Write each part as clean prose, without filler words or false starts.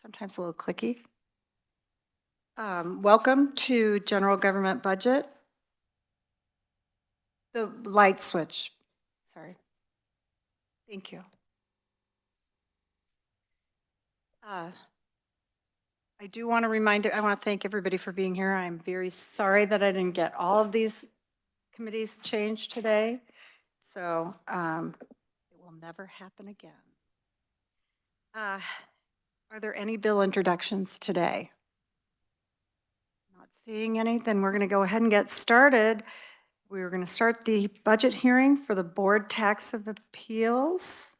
Sometimes a little clicky. Welcome to General Government Budget. The light switch, sorry. Thank you. I do want to I want to thank everybody for being here. I'm very sorry that I didn't get all of these committees changed today. So it will never happen again. Are there any bill introductions today? Not seeing any, then we're going to go ahead and get started. We're going to start the budget hearing for the Board Tax of Appeals.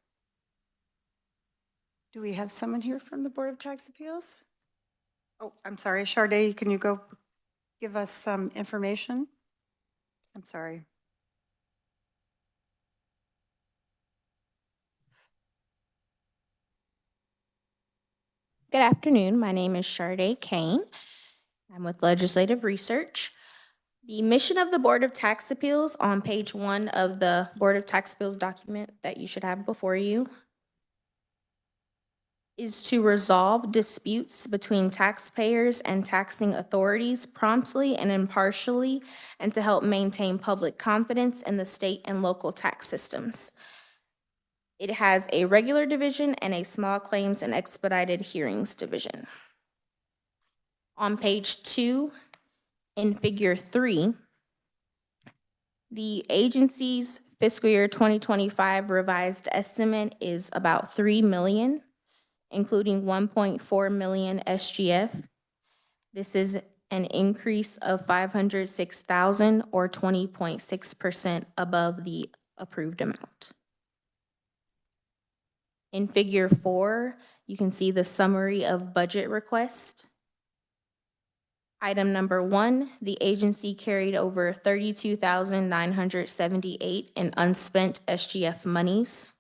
Do we have someone here from the Board of Tax Appeals? Oh, I'm sorry, Charday, can you go give us some information? I'm sorry. Good afternoon. My name is Charday Kane. I'm with Legislative Research. The mission of the Board of Tax Appeals on page 1 of the Board of Tax Appeals document that you should have before you is to resolve disputes between taxpayers and taxing authorities promptly and impartially, and to help maintain public confidence in the state and local tax systems. It has a regular division and a small claims and expedited hearings division. On page 2, in figure 3, the agency's fiscal year 2025 revised estimate is about $3 million, including 1.4 million SGF. This is an increase of 506,000 or 20.6% above the approved amount. In figure 4, you can see the summary of budget request. Item number 1, the agency carried over $32,978 in unspent SGF monies.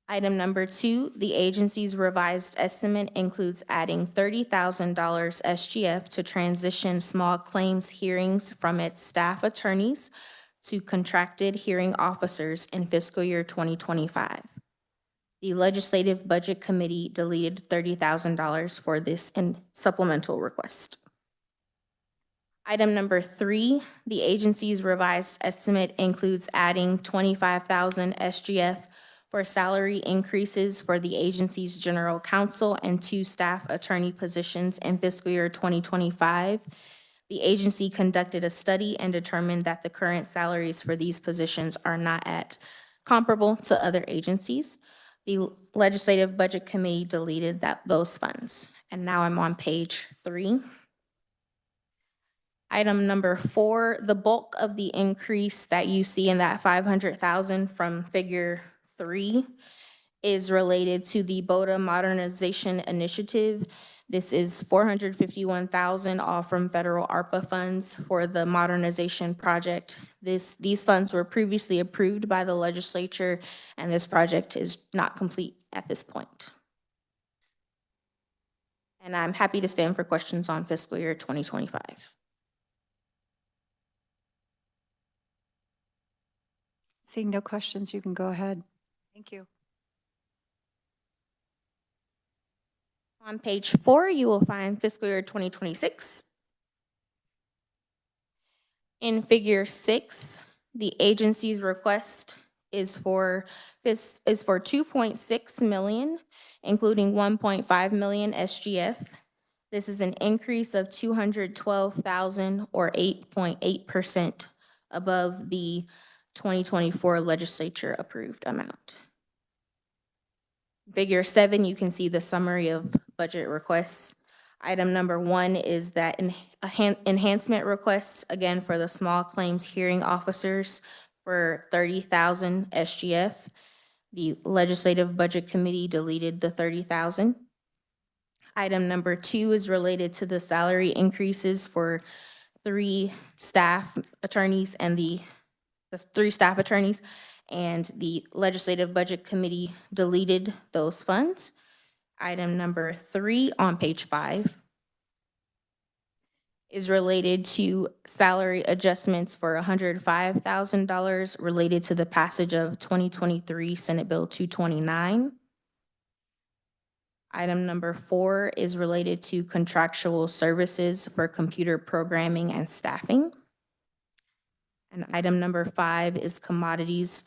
Item number 2, the agency's revised estimate includes adding $30,000 SGF to transition small claims hearings from its staff attorneys to contracted hearing officers in fiscal year 2025. The Legislative Budget Committee deleted $30,000 for this supplemental request. Item number 3, the agency's revised estimate includes adding $25,000 SGF for salary increases for the agency's general counsel and 2 staff attorney positions in fiscal year 2025. The agency conducted a study and determined that the current salaries for these positions are not at comparable to other agencies. The Legislative Budget Committee deleted those funds. And now I'm on page 3. Item number 4, the bulk of the increase that you see in that $500,000 from figure 3 is related to the BOTA Modernization Initiative. This is $451,000, all from federal ARPA funds for the modernization project. These funds were previously approved by the legislature, and this project is not complete at this point. And I'm happy to stand for questions on fiscal year 2025. Seeing no questions, you can go ahead. Thank you. On page 4, you will find fiscal year 2026. In figure 6, the agency's request is for 2.6 million, including 1.5 million SGF. This is an increase of 212,000 or 8.8% above the 2024 legislature approved amount. Figure 7, you can see the summary of budget requests. Item number 1 is that enhancement request, again for the small claims hearing officers for 30,000 SGF. The Legislative Budget Committee deleted the 30,000. Item number 2 is related to the salary increases for 3 staff attorneys and the 3 staff attorneys. And the Legislative Budget Committee deleted those funds. Item number 3 on page 5 is related to salary adjustments for $105,000 related to the passage of 2023 Senate Bill 229. Item number 4 is related to contractual services for computer programming and staffing. And item number 5 is commodities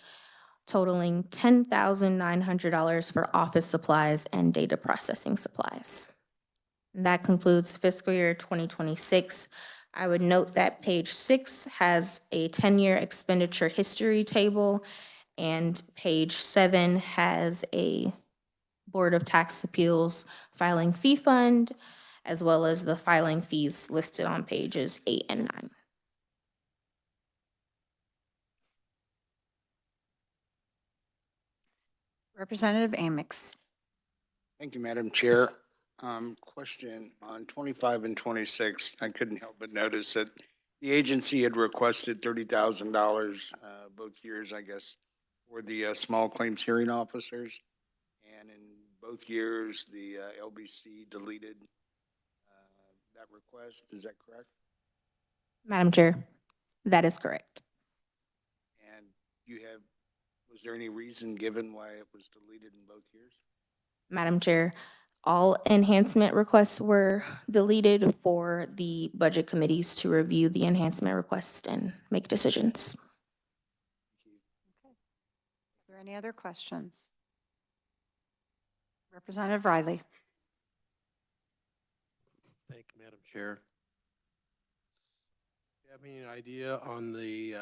totaling $10,900 for office supplies and data processing supplies. And that concludes fiscal year 2026. I would note that page 6 has a 10-year expenditure history table, and page 7 has a Board of Tax Appeals filing fee fund, as well as the filing fees listed on pages 8 and 9. Representative Amix. Thank you, Madam Chair. Question on 25 and 26, I couldn't help but notice that the agency had requested $30,000 both years, I guess, for the small claims hearing officers. And in both years, the LBC deleted that request. Is that correct? Madam Chair, that is correct. And was there any reason given why it was deleted in both years? Madam Chair, all enhancement requests were deleted for the budget committees to review the enhancement requests and make decisions. Are there any other questions? Representative Riley. Thank you, Madam Chair. Do you have any idea on the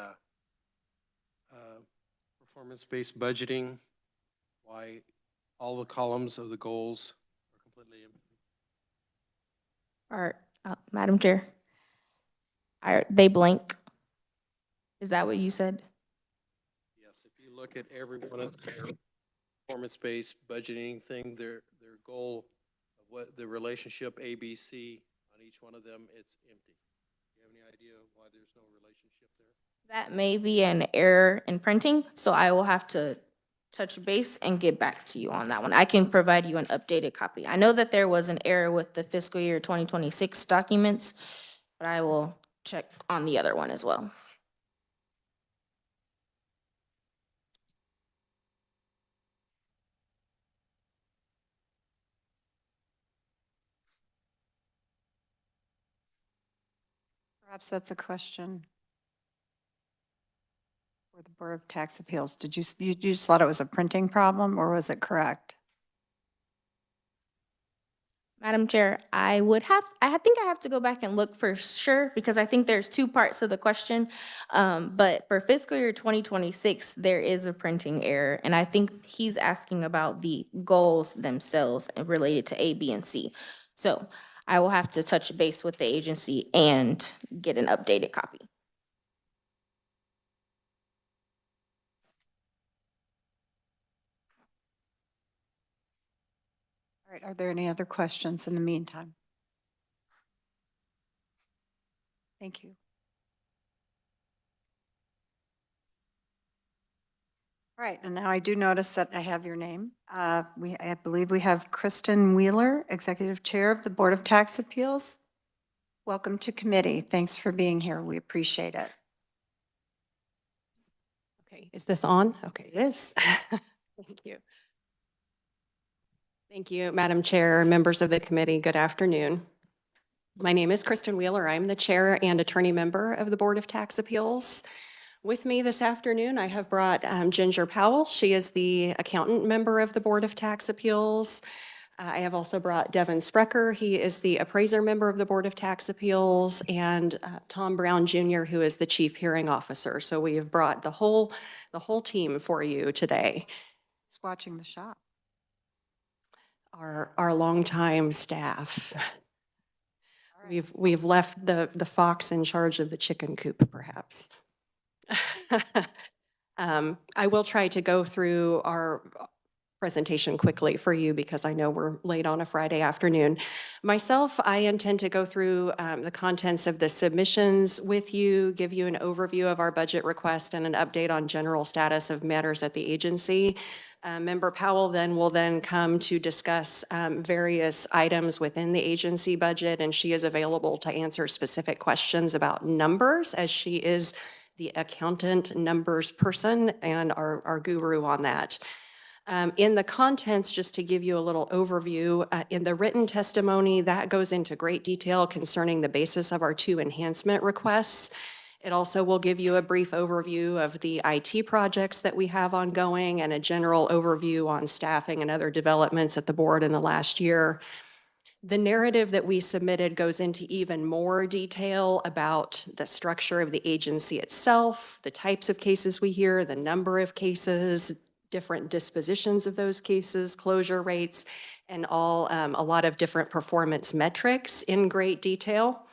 performance-based budgeting, why all the columns of the goals are completely empty? Madam Chair, are they blank? Is that what you said? Yes, if you look at every one of their performance-based budgeting thing, their goal of what the relationship ABC on each one of them, it's empty. Do you have any idea why there's no relationship there? That may be an error in printing, so I will have to touch base and get back to you on that one. I can provide you an updated copy. I know that there was an error with the fiscal year 2026 documents, but I will check on the other one as well. Perhaps that's a question for the Board of Tax Appeals. Did you just thought it was a printing problem, or was it correct? Madam Chair, I think I have to go back and look for sure, because I think there's two parts of the question. But for fiscal year 2026, there is a printing error, and I think he's asking about the goals themselves related to A, B, and C. So I will have to touch base with the agency and get an updated copy. All right, are there any other questions in the meantime? Thank you. All right, and now I do notice that I have your name. I believe we have Kristen Wheeler, Executive Chair of the Board of Tax Appeals. Welcome to committee. Thanks for being here. We appreciate it. Okay, is this on? Okay. It is. Thank you. Thank you, Madam Chair, members of the committee. Good afternoon. My name is Kristen Wheeler. I'm the chair and attorney member of the Board of Tax Appeals. With me this afternoon, I have brought Ginger Powell. She is the accountant member of the Board of Tax Appeals. I have also brought Devin Sprecher. He is the appraiser member of the Board of Tax Appeals, and Tom Brown Jr., who is the chief hearing officer. So we have brought the whole team for you today. Just watching the shop. Our longtime staff. We've left the fox in charge of the chicken coop, perhaps. I will try to go through our presentation quickly for you because I know we're late on a Friday afternoon. Myself, I intend to go through the contents of the submissions with you, give you an overview of our budget request and an update on general status of matters at the agency. Member Powell will then come to discuss various items within the agency budget, and she is available to answer specific questions about numbers, as she is the accountant numbers person and our guru on that. In the contents, just to give you a little overview, in the written testimony, that goes into great detail concerning the basis of our 2 enhancement requests. It also will give you a brief overview of the IT projects that we have ongoing and a general overview on staffing and other developments at the board in the last year. The narrative that we submitted goes into even more detail about the structure of the agency itself, the types of cases we hear, the number of cases, different dispositions of those cases, closure rates, and a lot of different performance metrics in great detail.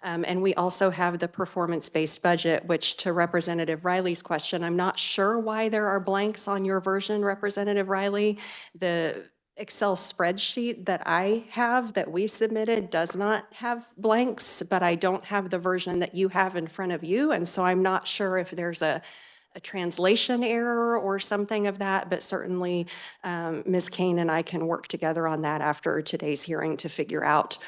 And we also have the performance-based budget, which, to Representative Riley's question, I'm not sure why there are blanks on your version, Representative Riley. The Excel spreadsheet that I have, that we submitted, does not have blanks, but I don't have the version that you have in front of you, and so I'm not sure if there's a translation error or something of that, but certainly Ms. Kane and I can work together on that after today's hearing to figure out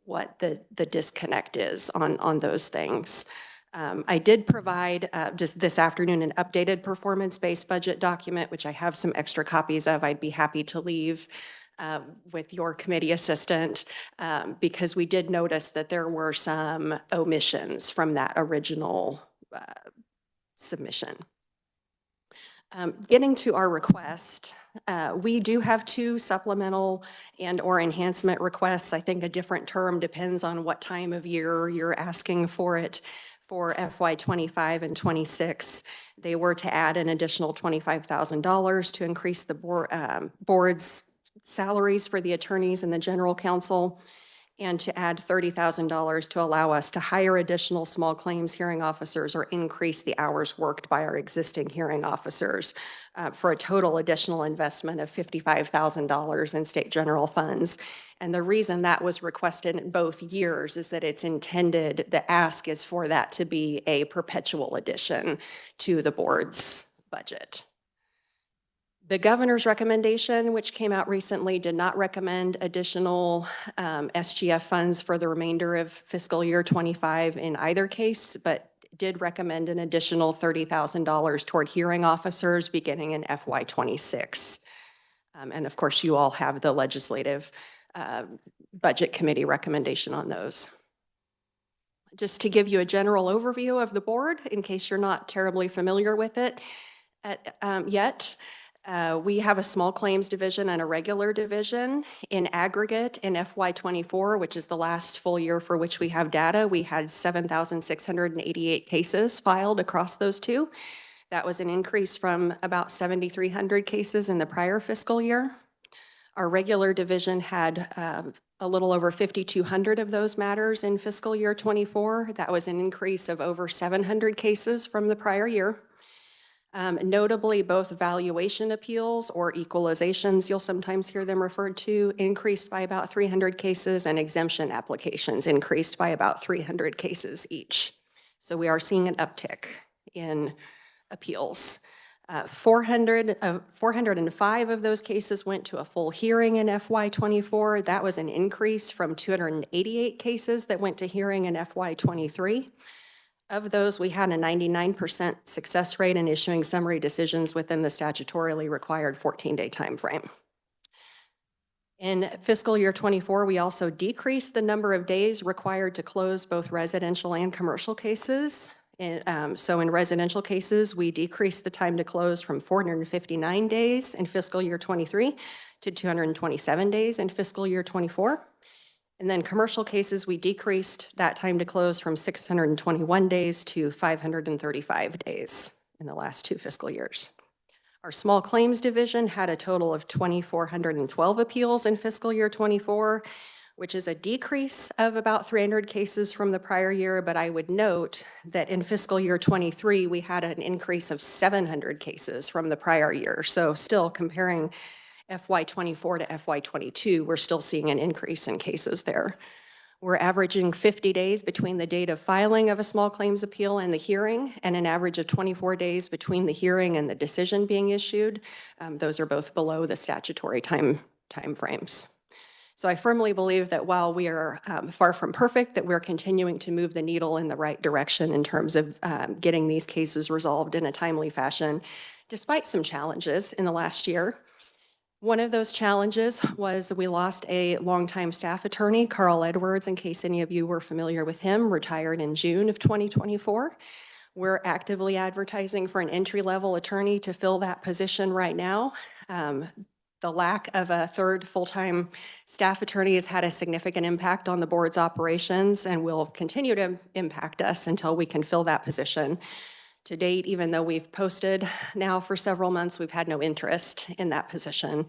what the disconnect is on those things. I did provide just this afternoon an updated performance-based budget document, which I have some extra copies of. I'd be happy to leave with your committee assistant because we did notice that there were some omissions from that original submission. Getting to our request, we do have 2 supplemental and/or enhancement requests. I think a different term depends on what time of year you're asking for it. For FY '25 and '26, they were to add an additional $25,000 to increase the board's salaries for the attorneys and the general counsel, and to add $30,000 to allow us to hire additional small claims hearing officers or increase the hours worked by our existing hearing officers for a total additional investment of $55,000 in state general funds. And the reason that was requested in both years is that it's intended, the ask is for that to be a perpetual addition to the board's budget. The governor's recommendation, which came out recently, did not recommend additional SGF funds for the remainder of fiscal year '25 in either case, but did recommend an additional $30,000 toward hearing officers beginning in FY '26. And of course, you all have the legislative budget committee recommendation on those. Just to give you a general overview of the board, in case you're not terribly familiar with it yet. We have a small claims division and a regular division. In aggregate, in FY '24, which is the last full year for which we have data, we had 7,688 cases filed across those 2. That was an increase from about 7,300 cases in the prior fiscal year. Our regular division had a little over 5,200 of those matters in fiscal year '24. That was an increase of over 700 cases from the prior year. Notably, both valuation appeals or equalizations, you'll sometimes hear them referred to, increased by about 300 cases, and exemption applications increased by about 300 cases each. So we are seeing an uptick in appeals. 405 of those cases went to a full hearing in FY '24. That was an increase from 288 cases that went to hearing in FY '23. Of those, we had a 99% success rate in issuing summary decisions within the statutorily required 14-day time frame. In fiscal year '24, we also decreased the number of days required to close both residential and commercial cases. So in residential cases, we decreased the time to close from 459 days in fiscal year '23 to 227 days in fiscal year '24. And then commercial cases, we decreased that time to close from 621 days to 535 days in the last 2 fiscal years. Our small claims division had a total of 2,412 appeals in fiscal year '24, which is a decrease of about 300 cases from the prior year. But I would note that in fiscal year '23, we had an increase of 700 cases from the prior year. So still comparing FY '24 to FY '22, we're still seeing an increase in cases there. We're averaging 50 days between the date of filing of a small claims appeal and the hearing, and an average of 24 days between the hearing and the decision being issued. Those are both below the statutory time frames. So I firmly believe that while we are far from perfect, that we're continuing to move the needle in the right direction in terms of getting these cases resolved in a timely fashion, despite some challenges in the last year. One of those challenges was we lost a longtime staff attorney, Carl Edwards, in case any of you were familiar with him, retired in June of 2024. We're actively advertising for an entry-level attorney to fill that position right now. The lack of a third full-time staff attorney has had a significant impact on the board's operations and will continue to impact us until we can fill that position. To date, even though we've posted now for several months, we've had no interest in that position.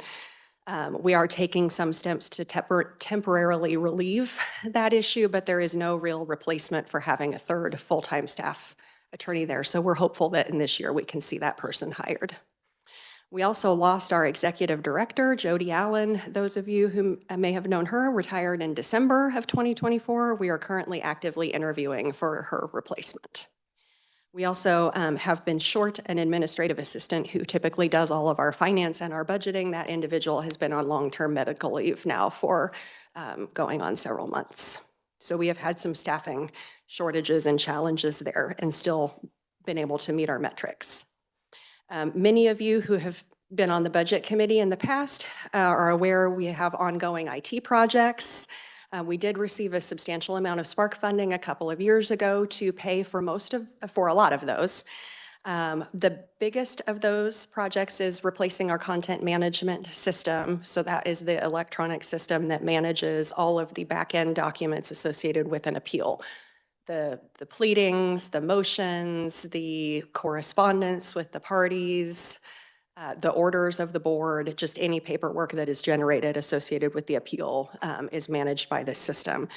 We are taking some steps to temporarily relieve that issue, but there is no real replacement for having a third full-time staff attorney there. So we're hopeful that in this year we can see that person hired. We also lost our executive director, Jody Allen. Those of you who may have known her retired in December of 2024. We are currently actively interviewing for her replacement. We also have been short an administrative assistant who typically does all of our finance and our budgeting. That individual has been on long-term medical leave now for going on several months. So we have had some staffing shortages and challenges there and still been able to meet our metrics. Many of you who have been on the budget committee in the past are aware we have ongoing IT projects. We did receive a substantial amount of Spark funding a couple of years ago to pay for a lot of those. The biggest of those projects is replacing our content management system. So that is the electronic system that manages all of the back-end documents associated with an appeal. The pleadings, the motions, the correspondence with the parties, the orders of the board, just any paperwork that is generated associated with the appeal is managed by this system.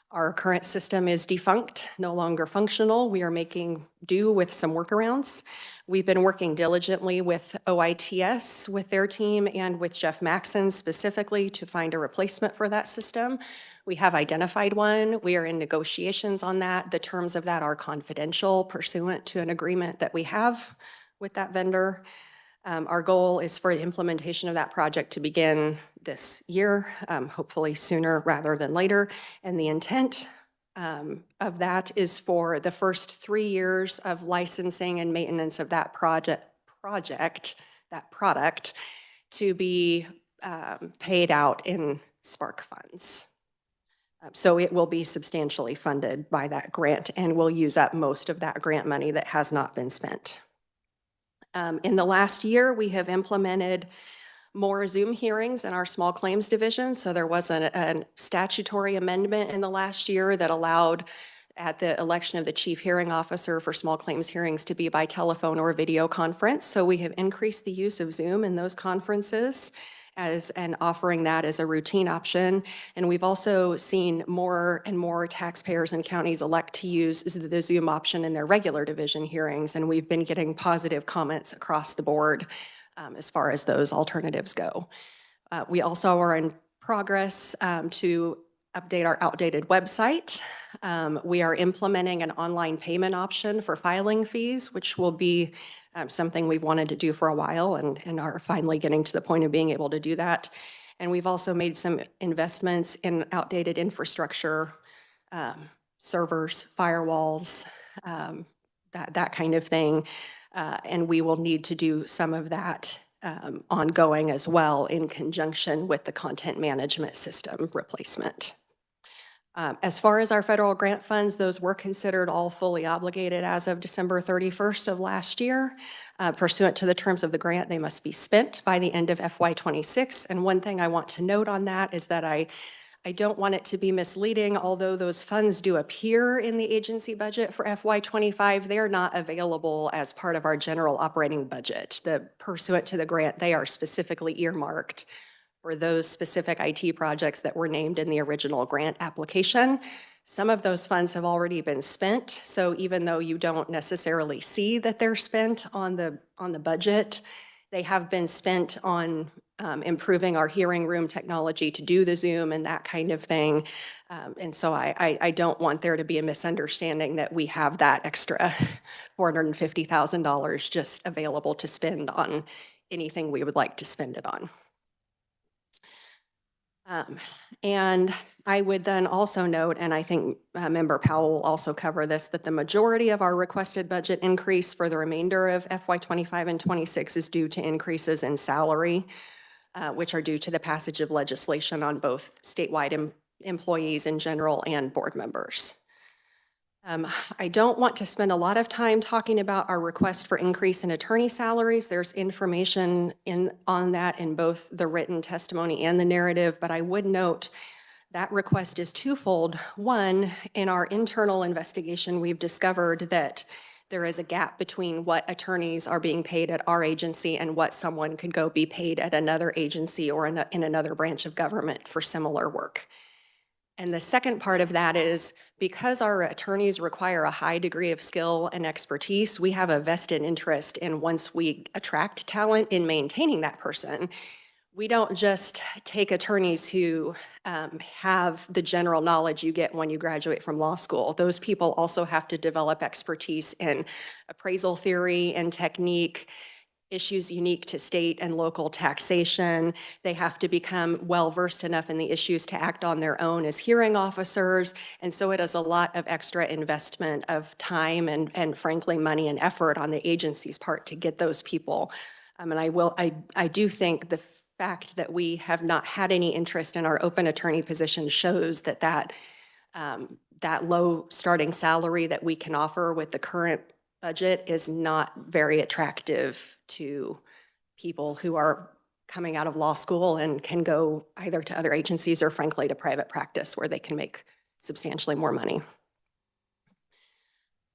Our current system is defunct, no longer functional. We are making do with some workarounds. We've been working diligently with OITS, with their team, and with Jeff Maxson specifically to find a replacement for that system. We have identified one. We are in negotiations on that. The terms of that are confidential pursuant to an agreement that we have with that vendor. Our goal is for the implementation of that project to begin this year, hopefully sooner rather than later. And the intent of that is for the first 3 years of licensing and maintenance of that that product to be paid out in Spark funds. So it will be substantially funded by that grant and will use up most of that grant money that has not been spent. In the last year, we have implemented more Zoom hearings in our small claims division. So there was a statutory amendment in the last year that allowed at the election of the chief hearing officer for small claims hearings to be by telephone or video conference. So we have increased the use of Zoom in those conferences and offering that as a routine option. And we've also seen more and more taxpayers and counties elect to use the Zoom option in their regular division hearings. And we've been getting positive comments across the board as far as those alternatives go. We also are in progress to update our outdated website. We are implementing an online payment option for filing fees, which will be something we've wanted to do for a while and are finally getting to the point of being able to do that. And we've also made some investments in outdated infrastructure, servers, firewalls, that kind of thing. And we will need to do some of that ongoing as well in conjunction with the content management system replacement. As far as our federal grant funds, those were considered all fully obligated as of December 31st of last year. Pursuant to the terms of the grant, they must be spent by the end of FY26. And one thing I want to note on that is that I don't want it to be misleading. Although those funds do appear in the agency budget for FY25, they're not available as part of our general operating budget. Pursuant to the grant, they are specifically earmarked for those specific IT projects that were named in the original grant application. Some of those funds have already been spent, so even though you don't necessarily see that they're spent on the budget, they have been spent on improving our hearing room technology to do the Zoom and that kind of thing. And so I don't want there to be a misunderstanding that we have that extra $450,000 just available to spend on anything we would like to spend it on. And I would then also note, and I think Member Powell will also cover this, that the majority of our requested budget increase for the remainder of FY25 and 26 is due to increases in salary. which are due to the passage of legislation on both statewide employees in general and board members. I don't want to spend a lot of time talking about our request for increase in attorney salaries. There's information on that in both the written testimony and the narrative, but I would note that request is twofold. One, in our internal investigation, we've discovered that there is a gap between what attorneys are being paid at our agency and what someone could go be paid at another agency or in another branch of government for similar work. And the second part of that is because our attorneys require a high degree of skill and expertise, we have a vested interest in, once we attract talent, in maintaining that person. We don't just take attorneys who have the general knowledge you get when you graduate from law school. Those people also have to develop expertise in appraisal theory and technique, issues unique to state and local taxation. They have to become well-versed enough in the issues to act on their own as hearing officers. And so it is a lot of extra investment of time and frankly, money and effort on the agency's part to get those people. And I do think the fact that we have not had any interest in our open attorney position shows that low starting salary that we can offer with the current budget is not very attractive to people who are coming out of law school and can go either to other agencies or frankly to private practice where they can make substantially more money.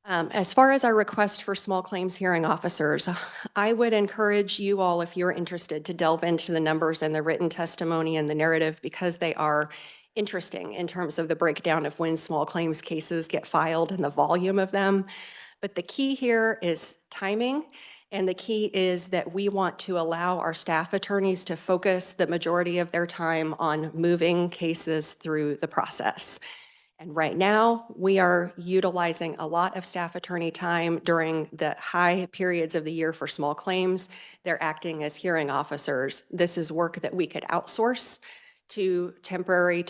As far as our request for small claims hearing officers, I would encourage you all, if you're interested, to delve into the numbers and the written testimony and the narrative, because they are interesting in terms of the breakdown of when small claims cases get filed and the volume of them. But the key here is timing, and the key is that we want to allow our staff attorneys to focus the majority of their time on moving cases through the process. And right now, we are utilizing a lot of staff attorney time during the high periods of the year for small claims. They're acting as hearing officers. This is work that we could outsource to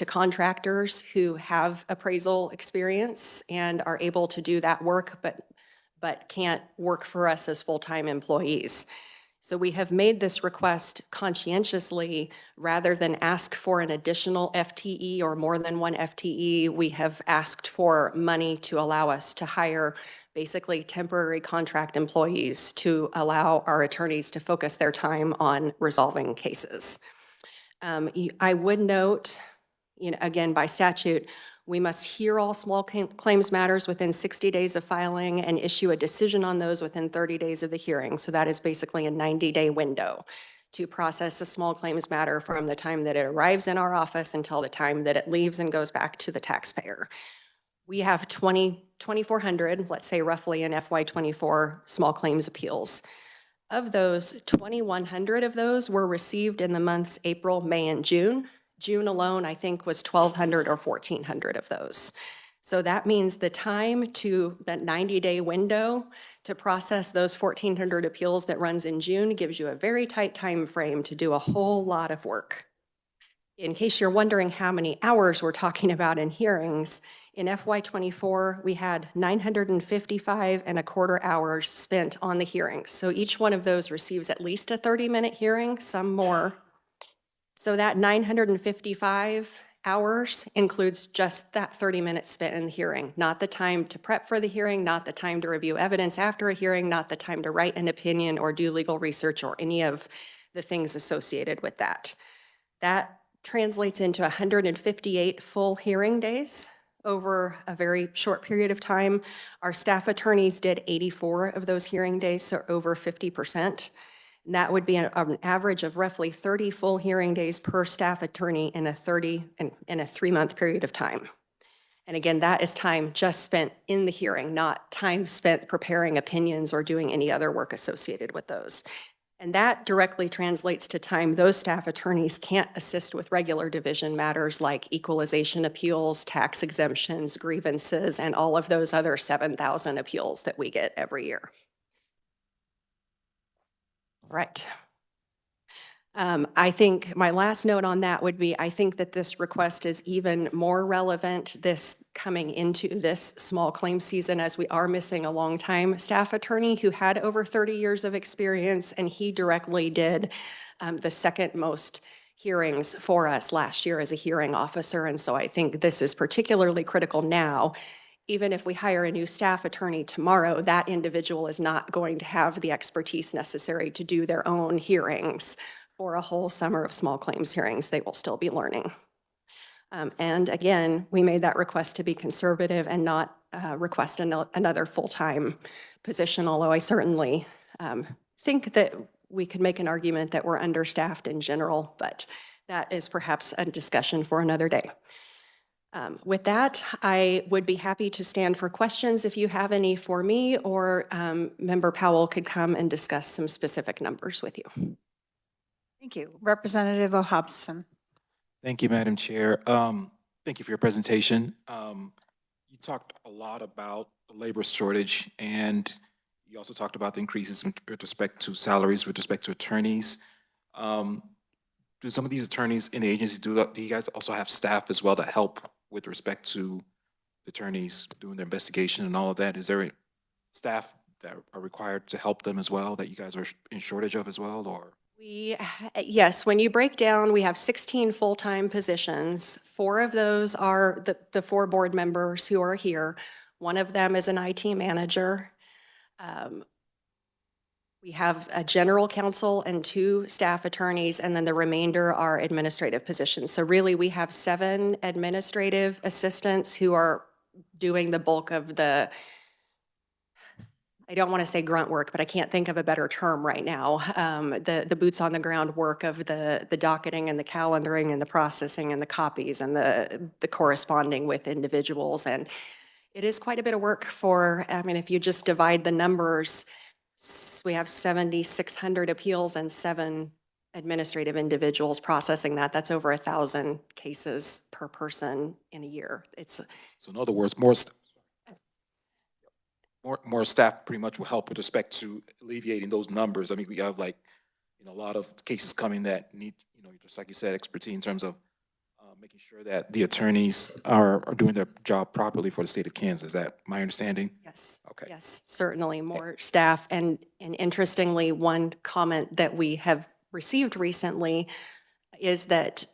contractors who have appraisal experience and are able to do that work, but can't work for us as full-time employees. So we have made this request conscientiously. Rather than ask for an additional FTE or more than one FTE, we have asked for money to allow us to hire basically temporary contract employees to allow our attorneys to focus their time on resolving cases. I would note, again, by statute, we must hear all small claims matters within 60 days of filing and issue a decision on those within 30 days of the hearing. So that is basically a 90-day window to process a small claims matter from the time that it arrives in our office until the time that it leaves and goes back to the taxpayer. We have 2,400, let's say roughly in FY24, small claims appeals. Of those, 2,100 of those were received in the months April, May, and June. June alone, I think, was 1,200 or 1,400 of those. So that means the time to that 90-day window to process those 1,400 appeals that runs in June gives you a very tight time frame to do a whole lot of work. In case you're wondering how many hours we're talking about in hearings, in FY24, we had 955.25 hours spent on the hearings. So each one of those receives at least a 30-minute hearing, some more. So that 955 hours includes just that 30 minutes spent in the hearing, not the time to prep for the hearing, not the time to review evidence after a hearing, not the time to write an opinion or do legal research or any of the things associated with that. That translates into 158 full hearing days over a very short period of time. Our staff attorneys did 84 of those hearing days, so over 50%. And that would be an average of roughly 30 full hearing days per staff attorney in a 3-month period of time. And again, that is time just spent in the hearing, not time spent preparing opinions or doing any other work associated with those. And that directly translates to time those staff attorneys can't assist with regular division matters like equalization appeals, tax exemptions, grievances, and all of those other 7,000 appeals that we get every year. Right. I think my last note on that would be, I think that this request is even more relevant this coming into this small claim season, as we are missing a long-time staff attorney who had over 30 years of experience, and he directly did the second most hearings for us last year as a hearing officer. And so I think this is particularly critical now. Even if we hire a new staff attorney tomorrow, that individual is not going to have the expertise necessary to do their own hearings for a whole summer of small claims hearings. They will still be learning. And again, we made that request to be conservative and not request another full-time position, although I certainly think that we could make an argument that we're understaffed in general, but that is perhaps a discussion for another day. With that, I would be happy to stand for questions if you have any for me, or Member Powell could come and discuss some specific numbers with you. Thank you. Representative O'Hobson. Thank you, Madam Chair. Thank you for your presentation. You talked a lot about the labor shortage, and you also talked about the increases with respect to salaries, with respect to attorneys. Do some of these attorneys in the agency, do you guys also have staff as well that help with respect to attorneys doing their investigation and all of that? Is there staff that are required to help them as well that you guys are in shortage of as well, or? Yes, when you break down, we have 16 full-time positions. 4 of those are the 4 board members who are here. One of them is an IT manager. We have a general counsel and 2 staff attorneys, and then the remainder are administrative positions. So really, we have 7 administrative assistants who are doing the bulk of the, I don't want to say grunt work, but I can't think of a better term right now. The boots on the ground work of the docketing and the calendaring and the processing and the copies and the corresponding with individuals. And it is quite a bit of work for, I mean, if you just divide the numbers, we have 7,600 appeals and 7 administrative individuals processing that. That's over 1,000 cases per person in a year. So in other words, more staff pretty much will help with respect to alleviating those numbers. I mean, we have like, a lot of cases coming that need, just like you said, expertise in terms of making sure that the attorneys are doing their job properly for the state of Kansas. Is that my understanding? Yes. Okay. Yes, certainly more staff. And interestingly, one comment that we have received recently is that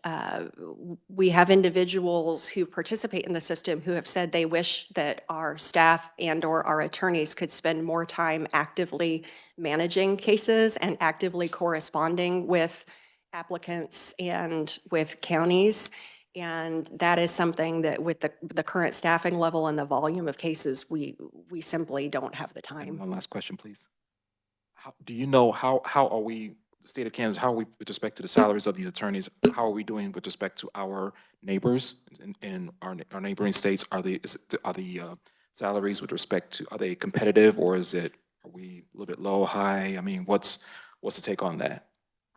we have individuals who participate in the system who have said they wish that our staff and or our attorneys could spend more time actively managing cases and actively corresponding with applicants and with counties. And that is something that with the current staffing level and the volume of cases, we simply don't have the And time. one last question, please. Do you know how are we, the state of Kansas, how are we with respect to the salaries of these attorneys? How are we doing with respect to our neighbors in our neighboring states? Are the salaries with respect to, are they competitive, or are we a little bit low, high? I mean, what's the take on that?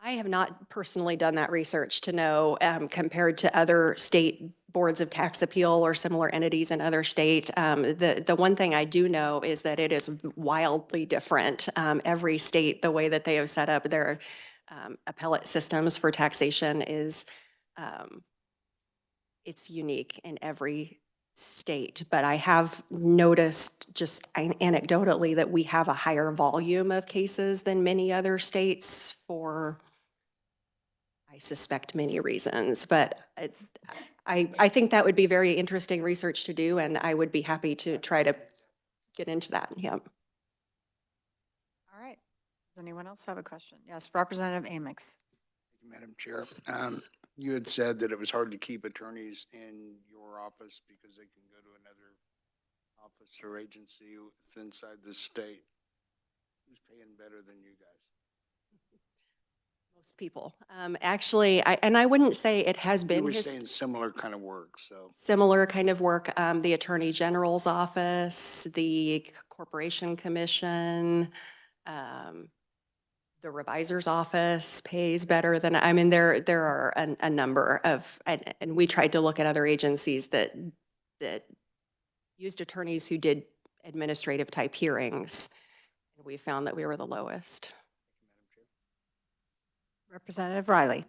I have not personally done that research to know compared to other state boards of tax appeal or similar entities in other states. The one thing I do know is that it is wildly different. Every state, the way that they have set up their appellate systems for taxation is, it's unique in every state. But I have noticed just anecdotally that we have a higher volume of cases than many other states for, I suspect, many reasons, but I think that would be very interesting research to do, and I would be happy to try to get into that. Yeah. All right. Does anyone else have a question? Yes, Representative Amix. Thank you, Madam Chair. You had said that it was hard to keep attorneys in your office because they can go to another office or agency inside the state. Who's paying better than you guys? Most people. Actually, I wouldn't say it has You been were saying similar kind of work, so. similar kind of work. The Attorney General's office, the Corporation Commission, the revisor's office pays better than, I mean, there are a number of, and we tried to look at other agencies that used attorneys who did administrative type hearings. And we found that we were the lowest. Representative Riley.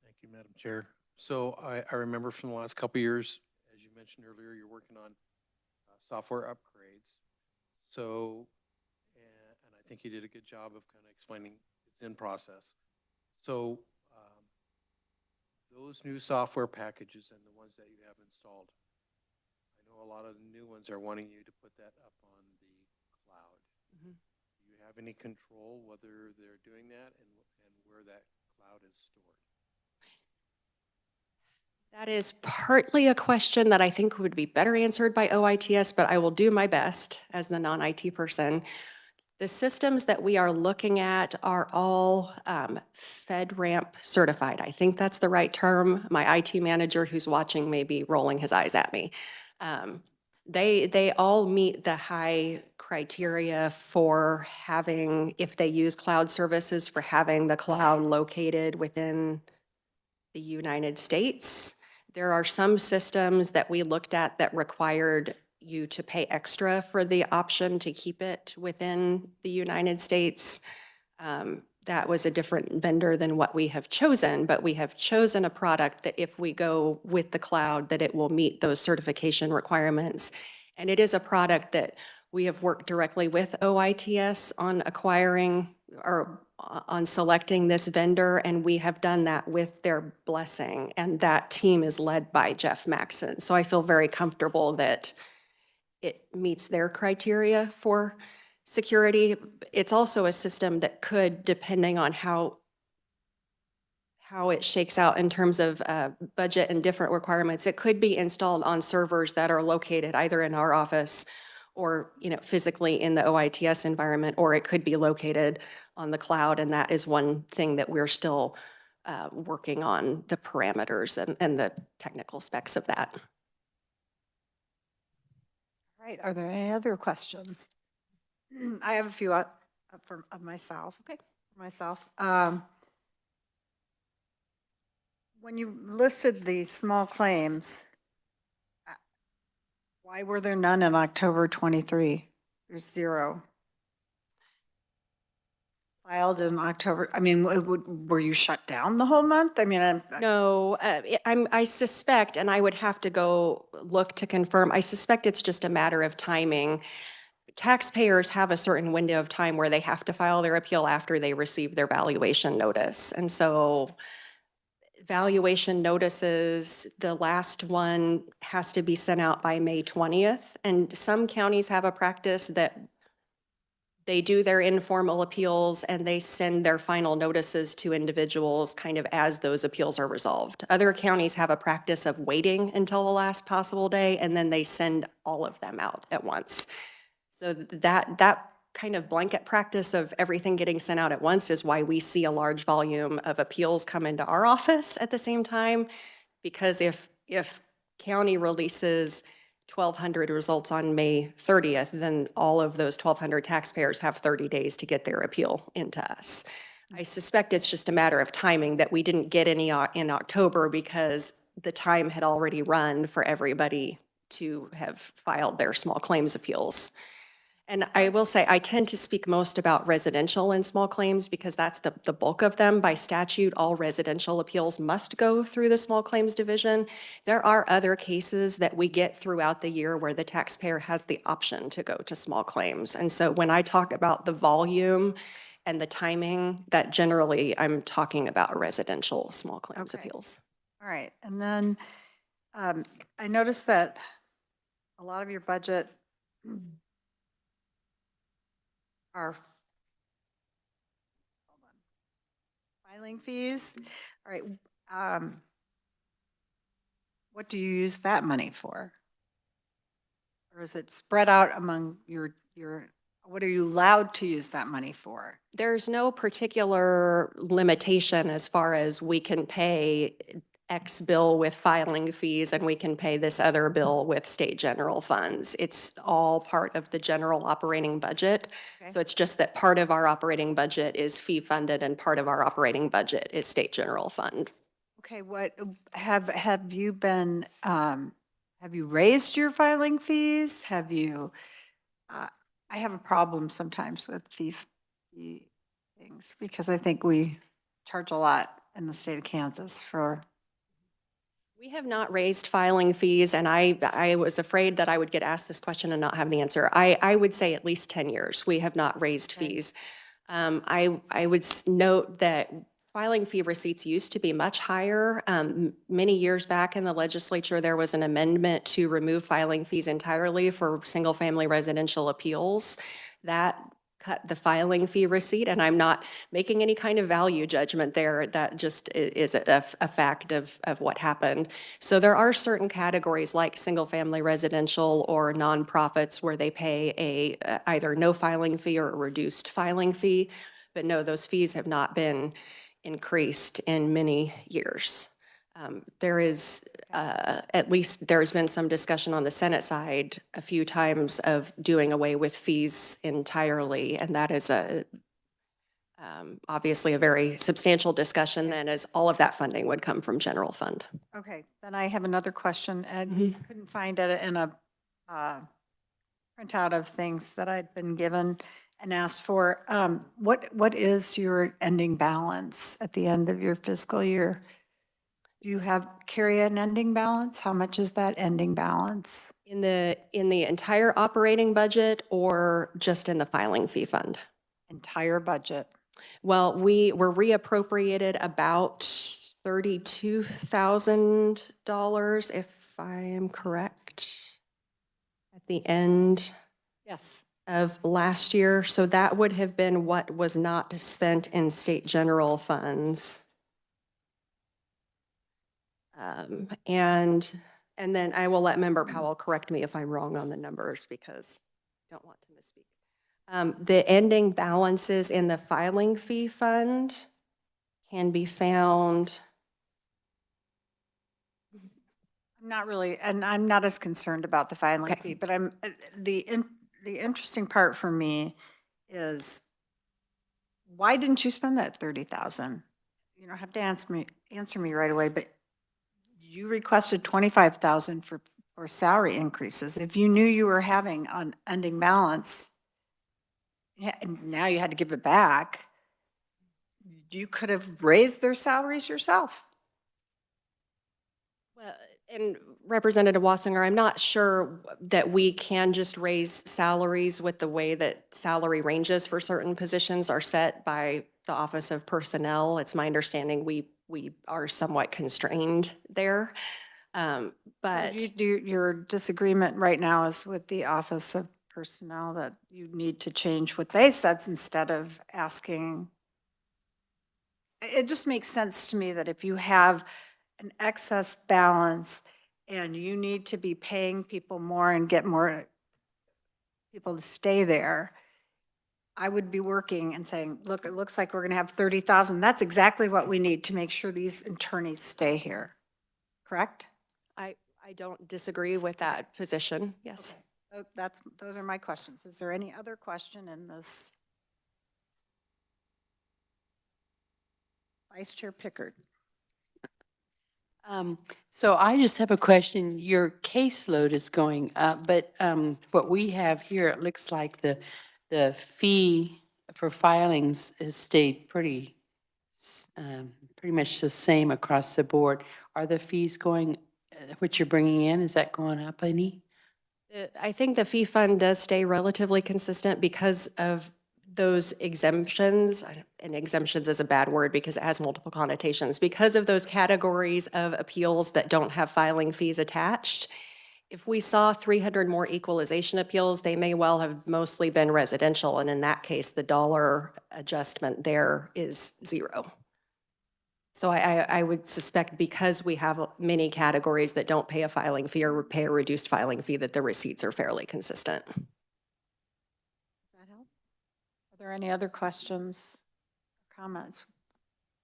Thank you, Madam Chair. So I remember from the last couple of years, as you mentioned earlier, you're working on software upgrades. So, and I think you did a good job of kind of explaining it's in process. So those new software packages and the ones that you have installed, I know a lot of the new ones are wanting you to put that up on the cloud. Mhm. Do you have any control whether they're doing that and where that cloud is stored? That is partly a question that I think would be better answered by OITS, but I will do my best as the non-IT person. The systems that we are looking at are all FedRAMP certified. I think that's the right term. My IT manager who's watching may be rolling his eyes at me. They all meet the high criteria for having, if they use cloud services, for having the cloud located within the United States. There are some systems that we looked at that required you to pay extra for the option to keep it within the United States. That was a different vendor than what we have chosen, but we have chosen a product that if we go with the cloud, that it will meet those certification requirements. And it is a product that we have worked directly with OITS on acquiring or on selecting this vendor, and we have done that with their blessing. And that team is led by Jeff Maxson. So I feel very comfortable that it meets their criteria for security. It's also a system that could, depending on how it shakes out in terms of budget and different requirements, it could be installed on servers that are located either in our office or, physically in the OITS environment, or it could be located on the cloud. And that is one thing that we're still working on, the parameters and the technical specs of that. All right, are there any other questions? I have a few of myself. Okay. Myself. When you listed the small claims, why were there none in October 23? There's 0. Filed in October, I mean, were you shut down the whole month? I mean, No, I suspect, and I would have to go look to confirm, I suspect it's just a matter of timing. Taxpayers have a certain window of time where they have to file their appeal after they receive their valuation notice. And so valuation notices, the last one has to be sent out by May 20th. And some counties have a practice that they do their informal appeals and they send their final notices to individuals kind of as those appeals are resolved. Other counties have a practice of waiting until the last possible day and then they send all of them out at once. So that kind of blanket practice of everything getting sent out at once is why we see a large volume of appeals come into our office at the same time. Because if county releases 1,200 results on May 30th, then all of those 1,200 taxpayers have 30 days to get their appeal into us. I suspect it's just a matter of timing that we didn't get any in October because the time had already run for everybody to have filed their small claims appeals. And I will say, I tend to speak most about residential and small claims because that's the bulk of them. By statute, all residential appeals must go through the small claims division. There are other cases that we get throughout the year where the taxpayer has the option to go to small claims. And so when I talk about the volume and the timing, that generally I'm talking about residential small claims Okay. appeals. all right. And then I noticed that a lot of your budget are filing fees. All right. What do you use that money for? Or is it spread out among your, what are you allowed to use that money for? There's no particular limitation as far as we can pay X bill with filing fees and we can pay this other bill with state general funds. It's all part of the general operating budget. Okay. So it's just that part of our operating budget is fee funded and part of our operating budget is state general fund. Okay, what have you been, have you raised your filing fees? Have you, I have a problem sometimes with fee things because I think we charge a lot in the state of Kansas for. We have not raised filing fees, and I was afraid that I would get asked this question and not have the answer. I would say at least 10 years. We have not raised Okay. fees. I would note that Filing fee receipts used to be much higher. Many years back in the legislature, there was an amendment to remove filing fees entirely for single-family residential appeals. That cut the filing fee receipt, and I'm not making any kind of value judgment there. That just is a fact of what happened. So there are certain categories like single-family residential or nonprofits where they pay a either no filing fee or a reduced filing fee. But no, those fees have not been increased in many years. There is, at least there's been some discussion on the Senate side a few times of doing away with fees entirely, and that is obviously a very substantial discussion then, as all of that funding would come from general fund. Okay, then I have another question, and couldn't find it in a printout of things that I'd been given and asked for. What is your ending balance at the end of your fiscal year? Do you carry an ending balance? How much is that ending balance? In the entire operating budget or just in the filing fee fund? Entire budget. Well, we were reappropriated about $32,000, if I am correct, at the end Yes. of last year. So that would have been what was not spent in state general funds. And then I will let Member Powell correct me if I'm wrong on the numbers because I don't want to misspeak. The ending balances in the filing fee fund can be found. I'm not really, and I'm not as concerned about the filing Okay. fee, but the interesting part for me is, why didn't you spend that 30,000? You don't have to answer me right away, but you requested 25,000 for salary increases. If you knew you were having an ending balance, yeah, and now you had to give it back, you could have raised their salaries yourself. Well, and Representative Wassinger, I'm not sure that we can just raise salaries with the way that salary ranges for certain positions are set by the Office of Personnel. It's my understanding we are somewhat constrained there. But So your disagreement right now is with the Office of Personnel that you need to change what they said instead of asking. It just makes sense to me that if you have an excess balance and you need to be paying people more and get more people to stay there, I would be working and saying, look, it looks like we're going to have 30,000. That's exactly what we need to make sure these attorneys stay here. Correct? I don't disagree with that position, yes. Okay. Those are my questions. Is there any other question in this? Vice Chair Pickard. So I just have a question. Your caseload is going up, but what we have here, it looks like the fee for filings has stayed pretty much the same across the board. Are the fees going, what you're bringing in, is that going up any? I think the fee fund does stay relatively consistent because of those exemptions, and exemptions is a bad word because it has multiple connotations, because of those categories of appeals that don't have filing fees attached. If we saw 300 more equalization appeals, they may well have mostly been residential, and in that case, the dollar adjustment there is zero. So I would suspect because we have many categories that don't pay a filing fee or pay a reduced filing fee, that the receipts are fairly consistent. Does that help? Are there any other questions, comments?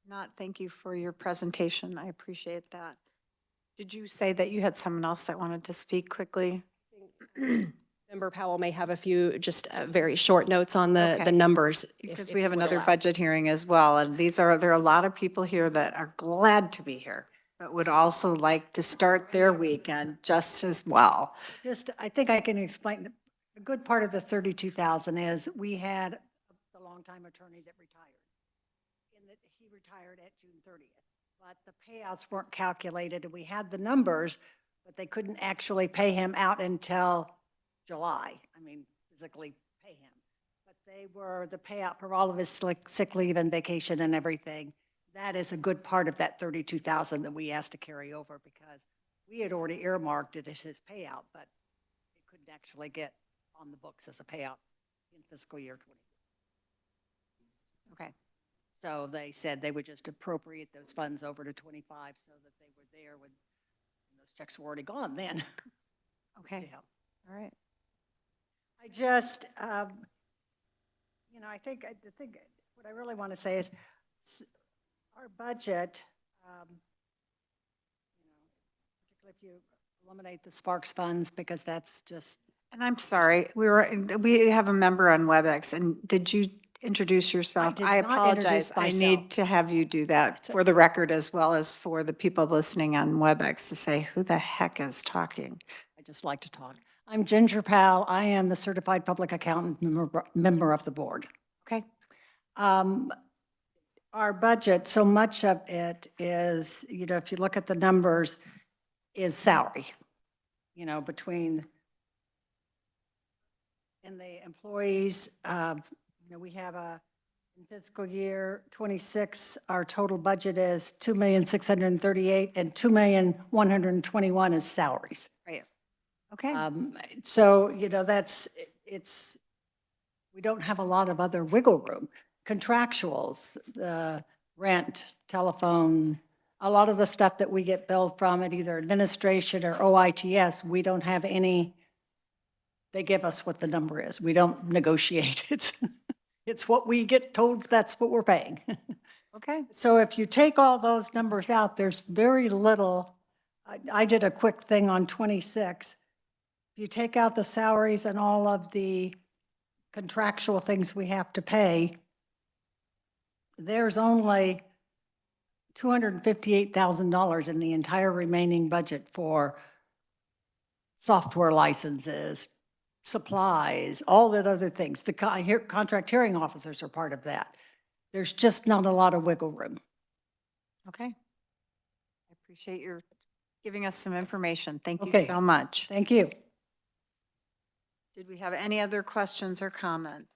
Not, thank you for your presentation. I appreciate that. Did you say that you had someone else that wanted to speak quickly? Member Powell may have a few just very short notes on the Okay. numbers. Because we have another budget hearing as well, and there are a lot of people here that are glad to be here, but would also like to start their weekend just as well. I think I can explain, a good part of the 32,000 is we had a longtime attorney that retired. And that he retired at June 30th, but the payouts weren't calculated, and we had the numbers, but they couldn't actually pay him out until July. I mean, physically pay him. But they were the payout for all of his sick leave and vacation and everything that is a good part of that 32,000 that we asked to carry over, because we had already earmarked it as his payout, but it couldn't actually get on the books as a payout in fiscal year 20. Okay. So they said they would just appropriate those funds over to 25 so that they were there when those checks were already gone then. Okay, Yeah. all right. I just, I think, what I really want to say is our budget, particularly if you eliminate the Sparks funds, because that's just. And I'm sorry, we have a member on WebEx, and did you introduce yourself? did I not apologize. introduce I myself. need to have you do that for the record as well as for the people listening on WebEx to say, who the heck is talking? I just like to talk. I'm Ginger Powell. I am the certified public accountant member of the board. Okay. Our budget, so much of it is, if you look at the numbers, is salary, between, and the employees, we have in fiscal year 26, our total budget is 2,638,000 and 2,121,000 is salaries. Right. Okay. So, we don't have a lot of other wiggle room. Contractuals, the rent, telephone, a lot of the stuff that we get billed from at either administration or OITS, we don't have any, they give us what the number is. We don't negotiate. It's what we get told, that's what we're paying. Okay. So if you take all those numbers out, there's very little. I did a quick thing on 26. If you take out the salaries and all of the contractual things we have to pay, there's only $258,000 in the entire remaining budget for software licenses, supplies, all that other things. The contract hearing officers are part of that. There's just not a lot of wiggle room. Okay. I appreciate your giving us some information. Thank you Okay. so much. Thank you. Did we have any other questions or comments?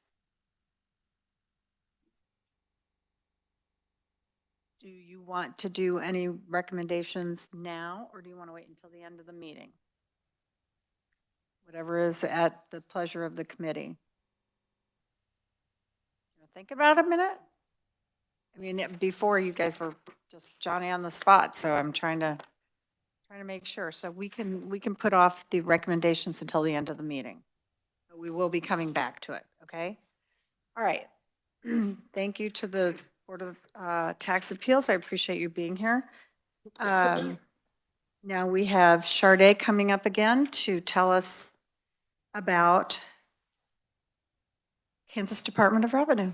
Do you want to do any recommendations now, or do you want to wait until the end of the meeting? Whatever is at the pleasure of the committee. Think about it a minute. I mean, before you guys were just Johnny on the spot, so I'm trying to make sure. So we can put off the recommendations until the end of the meeting. But we will be coming back to it, okay? All right. Thank you to the Board of Tax Appeals. I appreciate you being here. Now we have Sade coming up again to tell us about Kansas Department of Revenue.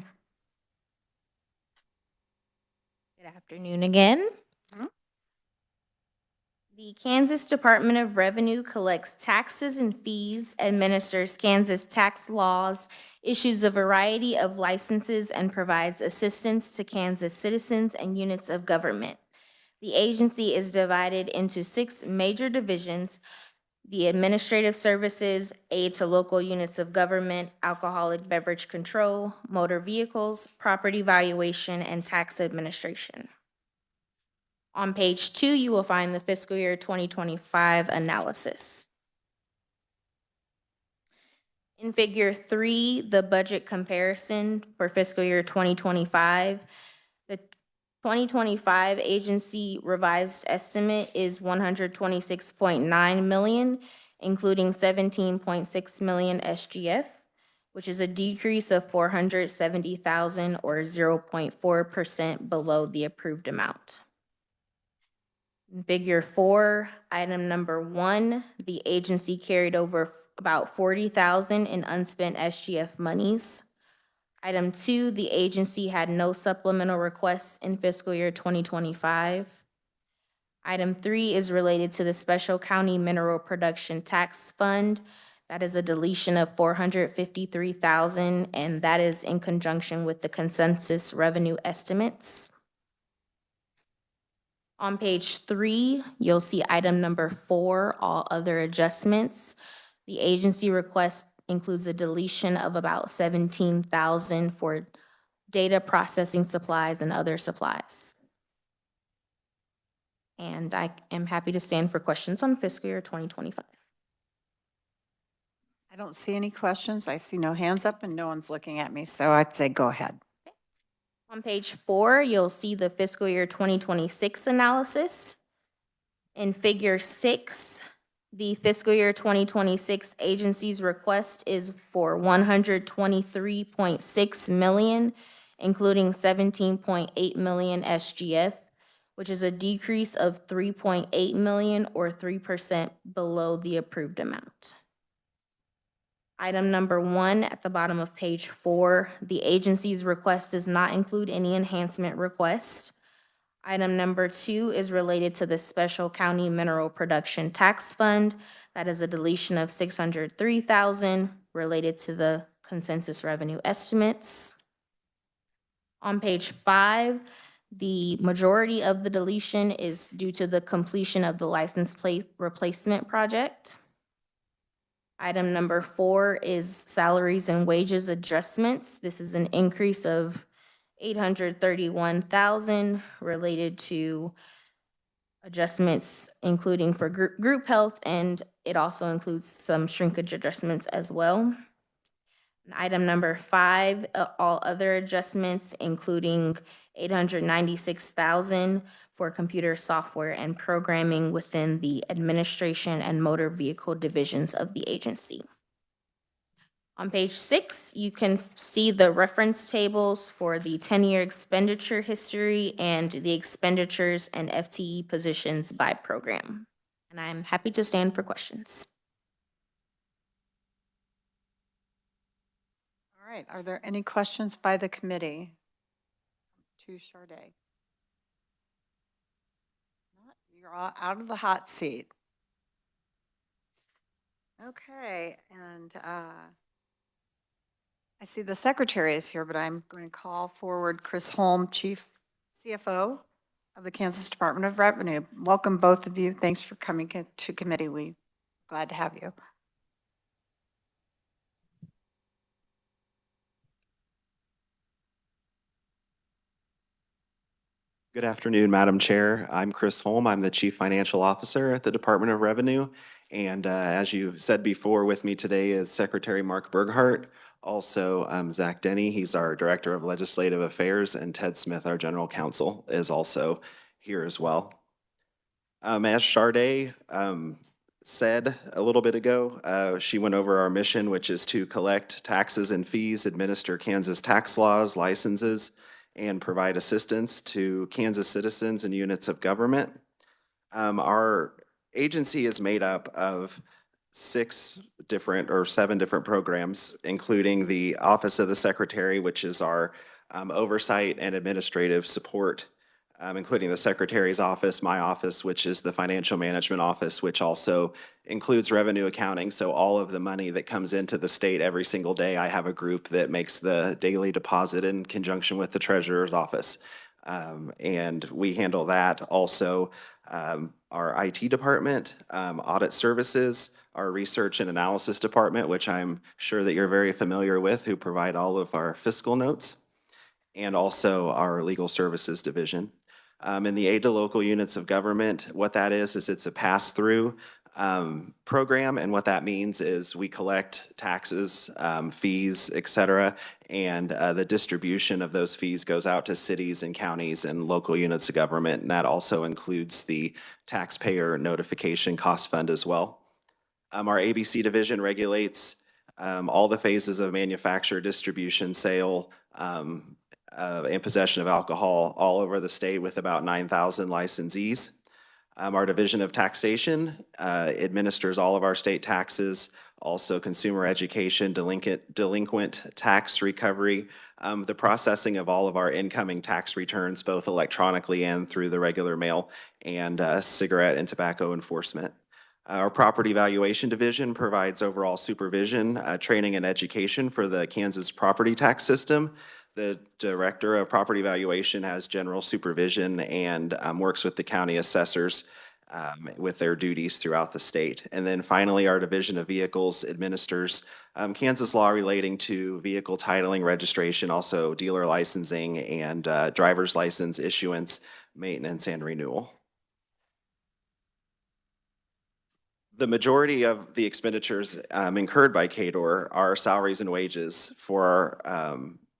Good afternoon again. The Kansas Department of Revenue collects taxes and fees, administers Kansas tax laws, issues a variety of licenses, and provides assistance to Kansas citizens and units of government. The agency is divided into 6 major divisions: the administrative services, aid to local units of government, alcoholic beverage control, motor vehicles, property valuation, and tax administration. On page 2, you will find the fiscal year 2025 analysis. In figure 3, the budget comparison for fiscal year 2025, the 2025 agency revised estimate is $126.9 million, including $17.6 million SGF, which is a decrease of $470,000 or 0.4% below the approved amount. In figure 4, item number 1, the agency carried over about $40,000 in unspent SGF monies. Item 2, the agency had no supplemental requests in fiscal year 2025. Item 3 is related to the Special County Mineral Production Tax Fund. That is a deletion of $453,000, and that is in conjunction with the consensus revenue estimates. On page 3, you'll see item number 4, all other adjustments. The agency request includes a deletion of about $17,000 for data processing supplies and other supplies. And I am happy to stand for questions on fiscal year 2025. I don't see any questions. I see no hands up and no one's looking at me, so I'd say go ahead. On page 4, you'll see the fiscal year 2026 analysis. In figure 6, the fiscal year 2026 agency's request is for $123.6 million, including $17.8 million SGF, which is a decrease of $3.8 million or 3% below the approved amount. Item number 1 at the bottom of page 4, the agency's request does not include any enhancement request. Item number 2 is related to the Special County Mineral Production Tax Fund. That is a deletion of $603,000 related to the consensus revenue estimates. On page 5, the majority of the deletion is due to the completion of the license plate replacement project. Item number 4 is salaries and wages adjustments. This is an increase of $831,000 related to adjustments, including for group health, and it also includes some shrinkage adjustments as well. And item number 5, all other adjustments, including $896,000 for computer software and programming within the administration and motor vehicle divisions of the agency. On page 6, you can see the reference tables for the 10-year expenditure history and the expenditures and FTE positions by program. And I'm happy to stand for questions. All right, are there any questions by the committee? To Charday. You're all out of the hot seat. Okay, and I see the secretary is here, but I'm going to call forward Chris Holm, Chief CFO of the Kansas Department of Revenue. Welcome, both of you. Thanks for coming to committee. We're glad to have you. Good afternoon, Madam Chair. I'm Chris Holm. I'm the Chief Financial Officer at the Department of Revenue. And as you said before, with me today is Secretary Mark Burghardt, also Zach Denny, he's our Director of Legislative Affairs, and Ted Smith, our General Counsel, is also here as well. As Charday said a little bit ago, she went over our mission, which is to collect taxes and fees, administer Kansas tax laws, licenses, and provide assistance to Kansas citizens and units of government. Our agency is made up of 7 different programs, including the Office of the Secretary, which is our oversight and administrative support, including the Secretary's office, my office, which is the Financial Management Office, which also includes revenue accounting. So all of the money that comes into the state every single day, I have a group that makes the daily deposit in conjunction with the Treasurer's office. And we handle that. Also, our IT department, audit services, our research and analysis department, which I'm sure that you're very familiar with, who provide all of our fiscal notes, and also our legal services division. In the aid to local units of government, what that is it's a pass-through program, and what that means is we collect taxes, fees, et cetera, and the distribution of those fees goes out to cities and counties and local units of government, and that also includes the taxpayer notification cost fund as well. Our ABC division regulates all the phases of manufacture, distribution, sale, and possession of alcohol all over the state with about 9,000 licensees. Our Division of Taxation administers all of our state taxes, also consumer education, delinquent tax recovery, the processing of all of our incoming tax returns, both electronically and through the regular mail, and cigarette and tobacco enforcement. Our Property Valuation Division provides overall supervision, training, and education for the Kansas property tax system. The Director of Property Valuation has general supervision and works with the county assessors with their duties throughout the state. And then finally, our Division of Vehicles administers Kansas law relating to vehicle titling, registration, also dealer licensing, and driver's license issuance, maintenance, and renewal. The majority of the expenditures incurred by KDOR are salaries and wages for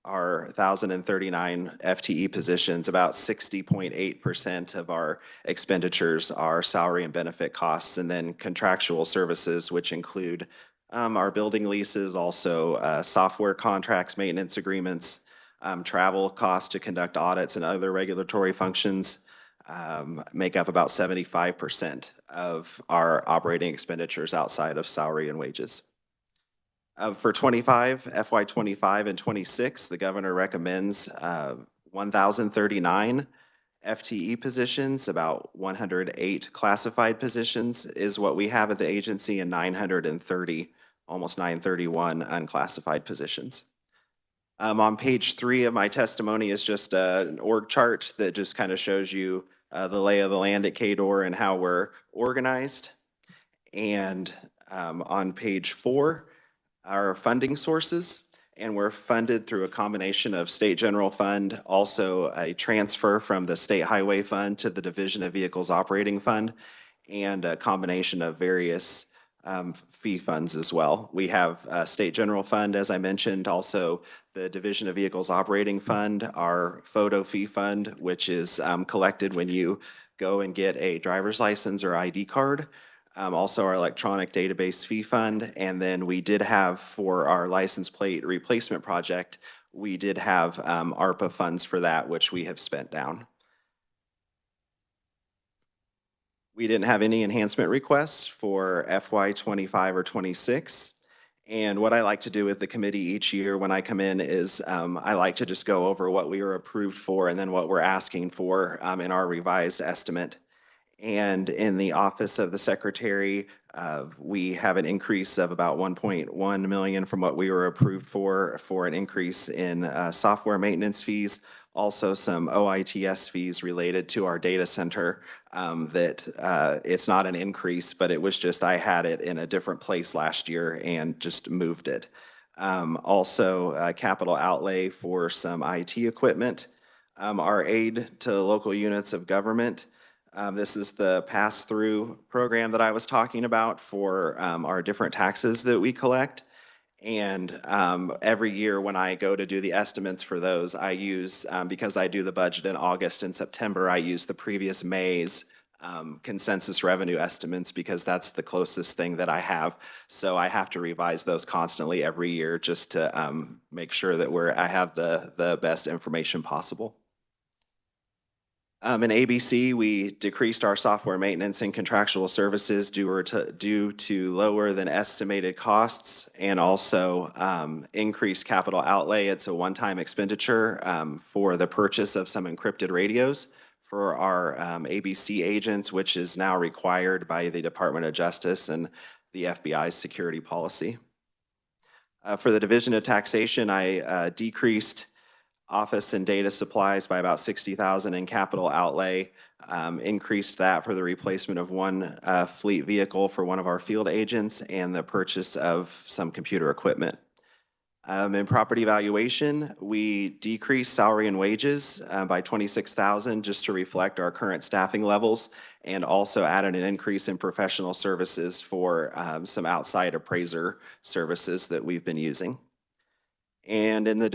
our 1,039 FTE positions. About 60.8% of our expenditures are salary and benefit costs, and then contractual services, which include our building leases, also software contracts, maintenance agreements, travel costs to conduct audits and other regulatory functions, make up about 75% of our operating expenditures outside of salary and wages. For FY 25 and 26, the governor recommends 1,039 FTE positions, about 108 classified positions is what we have at the agency, and 930, almost 931 unclassified positions. On page 3 of my testimony is just an org chart that just kind of shows you the lay of the land at KDOR and how we're organized. And on page 4, our funding sources, and we're funded through a combination of state general fund, also a transfer from the state highway fund to the Division of Vehicles Operating Fund, and a combination of various fee funds as well. We have a state general fund, as I mentioned, also the Division of Vehicles Operating Fund, our photo fee fund, which is collected when you go and get a driver's license or ID card. Also our electronic database fee fund, and then we did have for our license plate replacement project, we did have ARPA funds for that, which we have spent down. We didn't have any enhancement requests for FY 25 or 26. And what I like to do with the committee each year when I come in is I like to just go over what we were approved for and then what we're asking for in our revised estimate. And in the office of the secretary, we have an increase of about 1.1 million from what we were approved for an increase in software maintenance fees. Also some OITS fees related to our data center that it's not an increase, but it was just I had it in a different place last year and just moved it. Also capital outlay for some IT equipment. Our aid to local units of government. This is the pass-through program that I was talking about for our different taxes that we collect. And every year when I go to do the estimates for those, I use, because I do the budget in August and September, I use the previous May's consensus revenue estimates because that's the closest thing that I have. So I have to revise those constantly every year just to make sure that I have the best information possible. In ABC, we decreased our software maintenance and contractual services due to lower than estimated costs and also increased capital outlay. It's a one-time expenditure for the purchase of some encrypted radios for our ABC agents, which is now required by the Department of Justice and the FBI's security policy. For the Division of Taxation, I decreased office and data supplies by about 60,000 in capital outlay, increased that for the replacement of one fleet vehicle for one of our field agents and the purchase of some computer equipment. In property valuation, we decreased salary and wages by 26,000 just to reflect our current staffing levels, and also added an increase in professional services for some outside appraiser services that we've been using. And in the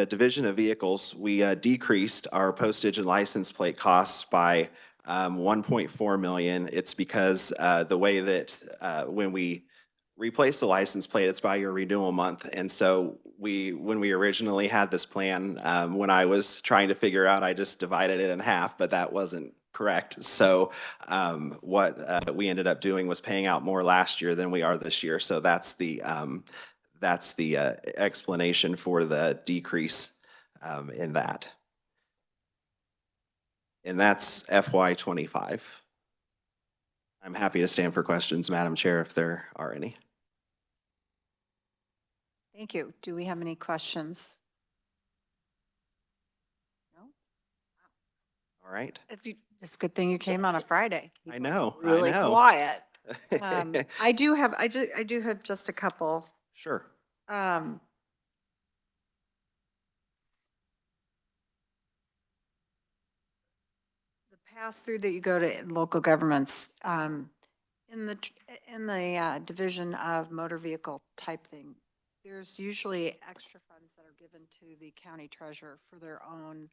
Division of Vehicles, we decreased our postage and license plate costs by 1.4 million. It's because the way that when we replace the license plate, it's by your renewal month. And so when we originally had this plan, when I was trying to figure out, I just divided it in half, but that wasn't correct. So what we ended up doing was paying out more last year than we are this year. So that's the explanation for the decrease in that. And that's FY 25. I'm happy to stand for questions, Madam Chair, if there are any. Thank you. Do we have any questions? No? All right. It's a good thing you came on a Friday. I know. Really I know. quiet. I do have just a couple. Sure. The pass-through that you go to local governments, In the division of motor vehicle type thing, there's usually extra funds that are given to the county treasurer for their own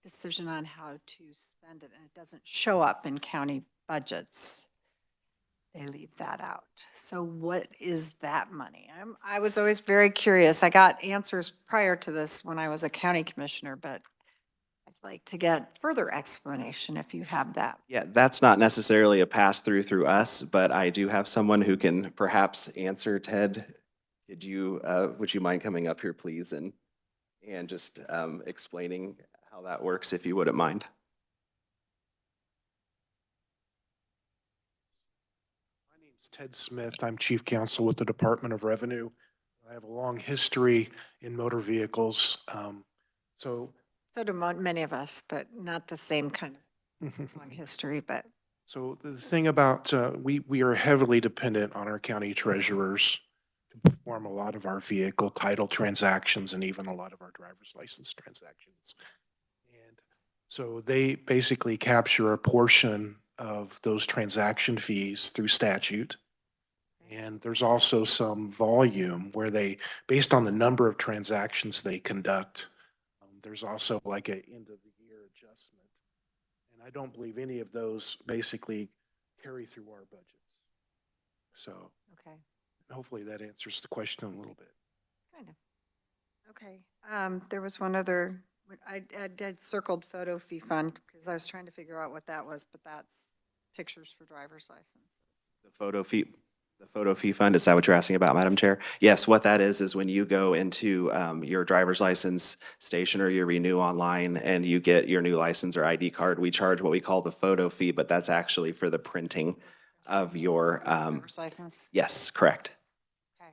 decision on how to spend it, and it doesn't show up in county budgets. They leave that out. So what is that money? I was always very curious. I got answers prior to this when I was a county commissioner, but I'd like to get further explanation if you have that. Yeah, that's not necessarily a pass-through through us, but I do have someone who can perhaps answer. Ted, would you mind coming up here, please, and just explaining how that works, if you wouldn't mind? My name's Ted Smith. I'm Chief Counsel with the Department of Revenue. I have a long history in motor vehicles. So do many of us, but not the same kind of long history, but. So the thing about, we are heavily dependent on our county treasurers to perform a lot of our vehicle title transactions and even a lot of our driver's license transactions. And so they basically capture a portion of those transaction fees through statute. And there's also some volume where they, based on the number of transactions they conduct, there's also like an end of the year adjustment. And I don't believe any of those basically carry through our budgets. So Okay. hopefully that answers the question a little bit. Kind of. Okay. There was one other, I did circled photo fee fund because I was trying to figure out what that was, but that's pictures for driver's licenses. The photo fee fund, is that what you're asking about, Madam Chair? Yes, what that is when you go into your driver's license station or you renew online and you get your new license or ID card, we charge what we call the photo fee, but that's actually for the printing of your, driver's license? yes, correct. Okay.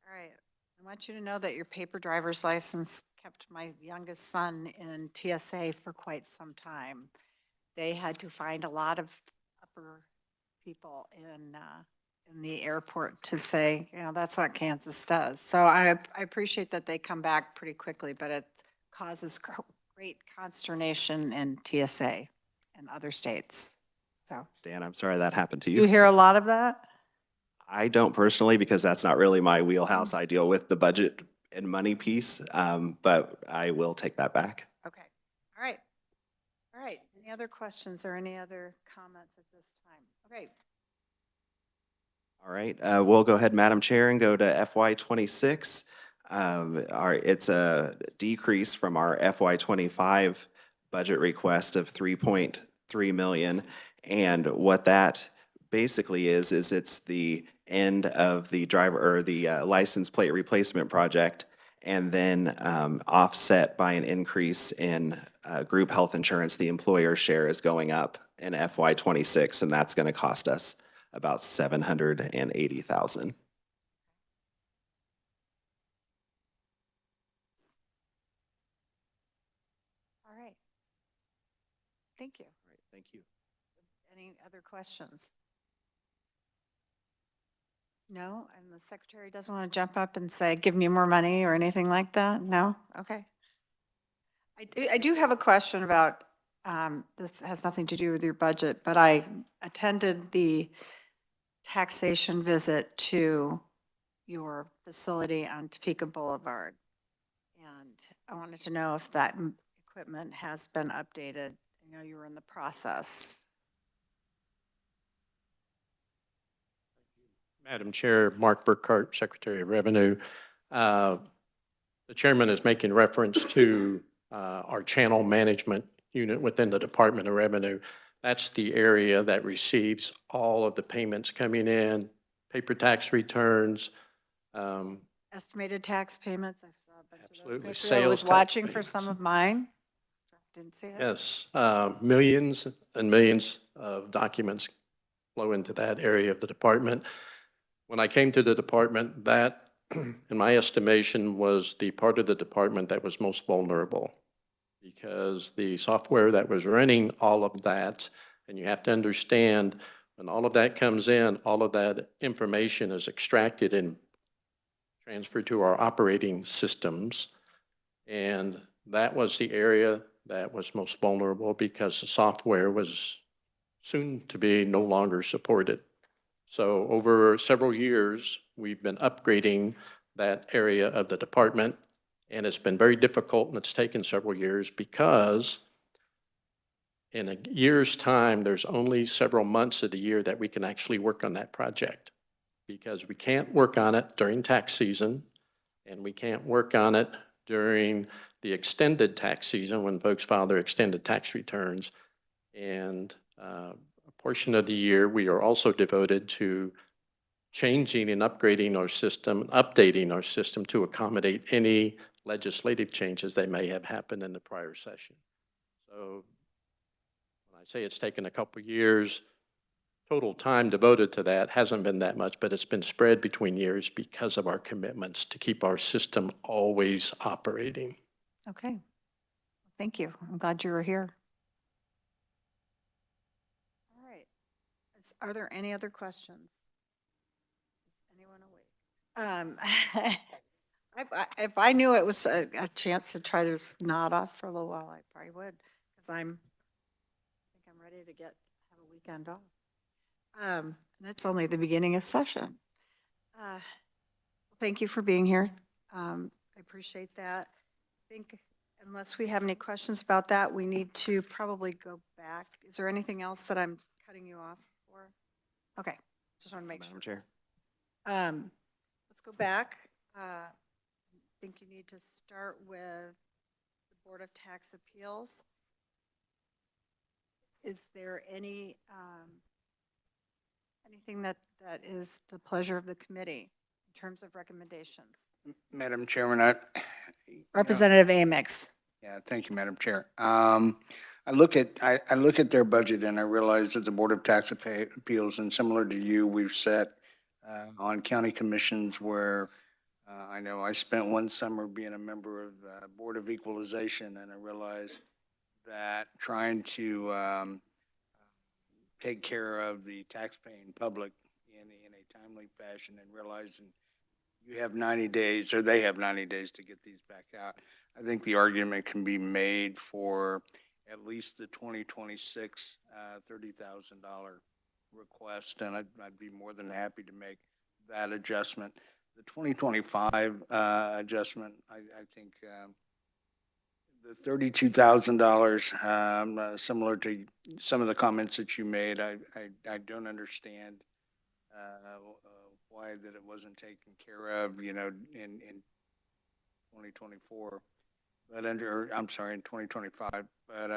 All right. I want you to know that your paper driver's license kept my youngest son in TSA for quite some time. They had to find a lot of upper people in the airport to say, you know, that's what Kansas does. So I appreciate that they come back pretty quickly, but it causes great consternation in TSA and other states. So Dan, I'm sorry that happened to you you. hear a lot of that? I don't personally, because that's not really my wheelhouse. I deal with the budget and money piece, but I will take that back. Okay. All right. All right. Any other questions or any other comments at this time? Okay. All right, we'll go ahead, Madam Chair, and go to FY26. It's a decrease from our FY25 budget request of 3.3 million. And what that basically is it's the end of the driver or the license plate replacement project, and then offset by an increase in group health insurance. The employer share is going up in FY26, and that's going to cost us about $780,000. All right. Thank you. All right, thank you. Any other questions? No? And the secretary doesn't want to jump up and say, give me more money or anything like that? No? Okay. I do have a question about, this has nothing to do with your budget, but I attended the taxation visit to your facility on Topeka Boulevard. And I wanted to know if that equipment has been updated. I know you were in the process. Madam Chair, Mark Burkhart, Secretary of Revenue. The chairman is making reference to our channel management unit within the Department of Revenue. That's the area that receives all of the payments coming in, paper tax returns. Estimated tax payments. I saw a bunch Absolutely. of those. I Sales was tax watching for payments. some of mine. Didn't see it. Yes, millions and millions of documents flow into that area of the department. When I came to the department, that, in my estimation, was the part of the department that was most vulnerable, because the software that was running all of that, and you have to understand, when all of that comes in, all of that information is extracted and transferred to our operating systems. And that was the area that was most vulnerable because the software was soon to be no longer supported. So over several years, we've been upgrading that area of the department, and it's been very difficult, and it's taken several years because in a year's time, there's only several months of the year that we can actually work on that project, because we can't work on it during tax season, and we can't work on it during the extended tax season when folks file their extended tax returns. And a portion of the year, we are also devoted to changing and upgrading our system, updating our system to accommodate any legislative changes that may have happened in the prior session. So when I say it's taken a couple years, total time devoted to that hasn't been that much, but it's been spread between years because of our commitments to keep our system always operating. Okay. Thank you. I'm glad you were here. All right. Are there any other questions? Is anyone awake? If I knew it was a chance to try to nod off for a little while, I probably would, because I think I'm ready to have a weekend off. That's only the beginning of session. Thank you for being here. I appreciate that. I think unless we have any questions about that, we need to probably go back. Is there anything else that I'm cutting you off for? Okay, just want to make Madam sure. Chair. Let's go back. I think you need to start with the Board of Tax Appeals. Is there anything that is the pleasure of the committee in terms of recommendations? Madam Chairman, Representative Amix. yeah, thank you, Madam Chair. I look at their budget and I realize that the Board of Tax Appeals, and similar to you, we've sat on county commissions where I know I spent one summer being a member of Board of Equalization, and I realized that trying to take care of the tax-paying public in a timely fashion, and realizing you have 90 days, or they have 90 days to get these back out. I think the argument can be made for at least the 2026 $30,000 request, and I'd be more than happy to make that adjustment. The 2025 adjustment, I think the $32,000, similar to some of the comments that you made, I don't understand why that it wasn't taken care of, in 2024, but I'm sorry, in 2025. But,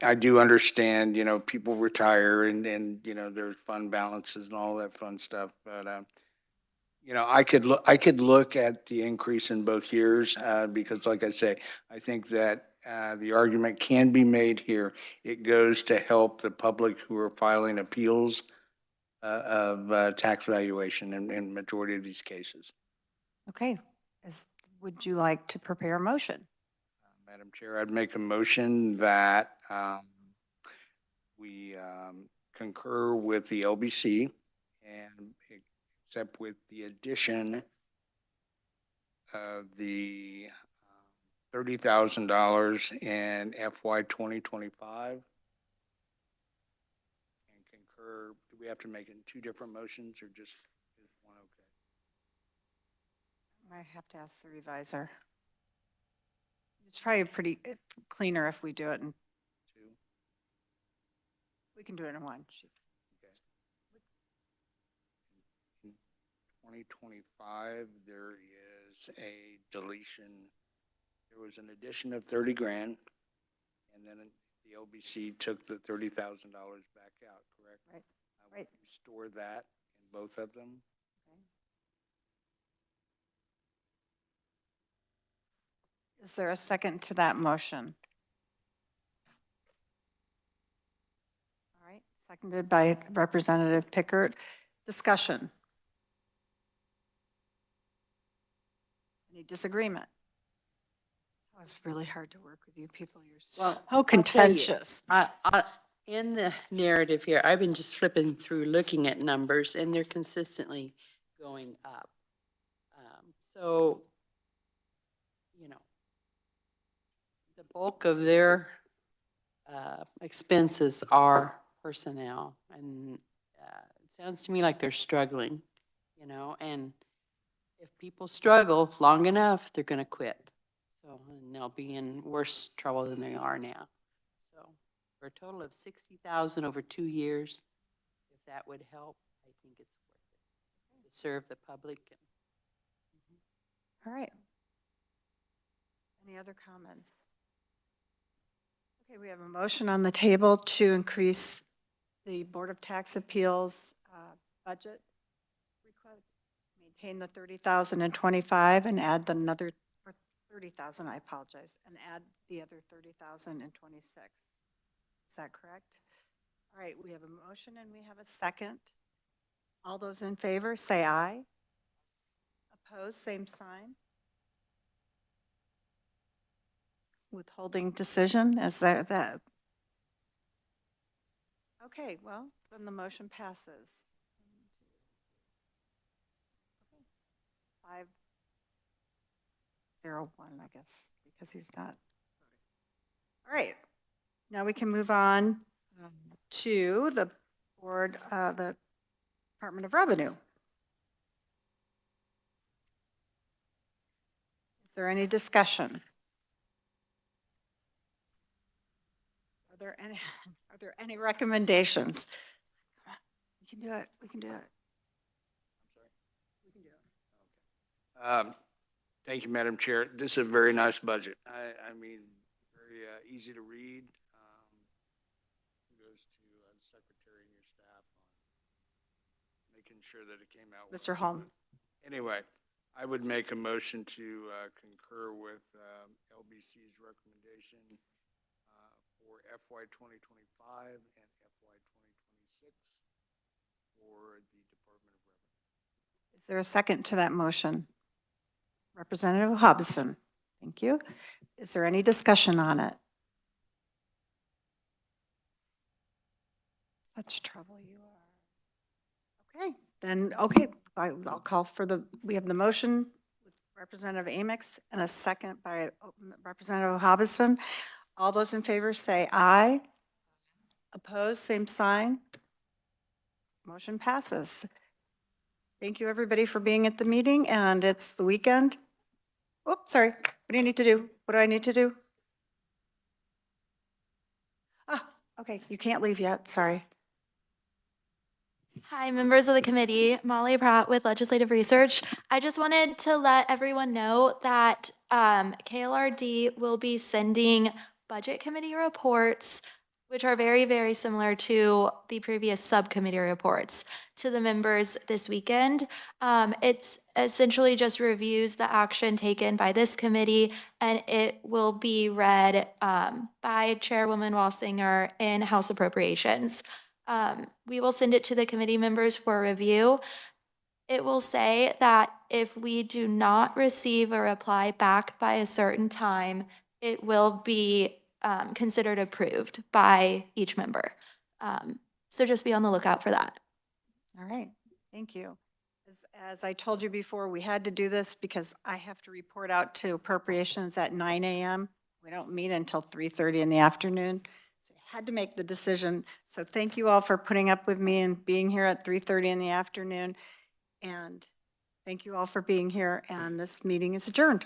I do understand, people retire and there's fund balances and all that fun stuff. But, I could look at the increase in both years because, like I say, I think that the argument can be made here. It goes to help the public who are filing appeals of tax valuation in majority of these cases. Okay. Would you like to prepare a motion? Madam Chair, I'd make a motion that we concur with the LBC and except with the addition of the $30,000 in FY 2025. And concur, do we have to make it in two different motions or just one? Okay. I have to ask the revisor. It's probably pretty cleaner if we do it in Two. We can do it in one. Okay. In 2025, there is a deletion. There was an addition of 30 grand, and then the LBC took the $30,000 back out, correct? Right. I would Right. restore that in both of them. Okay. Is there a second to that motion? All right, seconded by Representative Pickert. Discussion. Any disagreement? It was really hard to work with you people. You're Well, so I'll tell you, contentious. In the narrative here, I've been just flipping through, looking at numbers, and they're consistently going up. So, the bulk of their expenses are personnel, and Sounds to me like they're struggling, you know, and if people struggle long enough, they're gonna quit. So, and they'll be in worse trouble than they are now. So, for a total of 60,000 over 2 years, if that would help, I think it's worth it to serve the public. All right. Any other comments? Okay, we have a motion on the table to increase the Board of Tax Appeals budget request, maintain the 30,025 and add another, or 30,000, I apologize, and add the other 30,000 in 26. Is that correct? All right, we have a motion and we have a second. All those in favor, say aye. Opposed, same sign. Withholding decision, is there that? Okay, well, then the motion passes. 5-0-1, I guess, because he's not. All right, now we can move on to the board, the Department of Revenue. Is there any discussion? Are there any recommendations? We can do it. We can do it. We can do it. Thank you, Madam Chair. This is a very nice budget. I mean, very easy to read. Kudos to the secretary and your staff on making sure that it came out. Mr. Holm. Anyway, I would make a motion to concur with LBC's recommendation for FY 2025 and FY 2026 for the Department of Revenue. Is there a second to that motion? Representative Hobson, thank you. Is there any discussion on it? Such trouble you are. Okay, then, okay, I'll call for we have the motion with Representative Amix and a second by Representative Hobson. All those in favor say aye. Opposed, same sign. Motion passes. Thank you, everybody, for being at the meeting, and it's the weekend. Oops, sorry. What do you need to do? What do I need to do? Ah, okay, you can't leave yet, sorry. Hi, members of the committee. Molly Pratt with Legislative Research. I just wanted to let everyone know that KLRD will be sending budget committee reports, which are very, very similar to the previous subcommittee reports, to the members this weekend. It's essentially just reviews the action taken by this committee, and it will be read by Chairwoman Walsinger in House Appropriations. We will send it to the committee members for review. It will say that if we do not receive a reply back by a certain time, it will be considered approved by each member. So just be on the lookout for that. All right, thank you. As I told you before, we had to do this because I have to report out to appropriations at 9 a.m. We don't meet until 3:30 in the afternoon. So I had to make the decision. So thank you all for putting up with me and being here at 3:30 in the afternoon. And thank you all for being here, and this meeting is adjourned.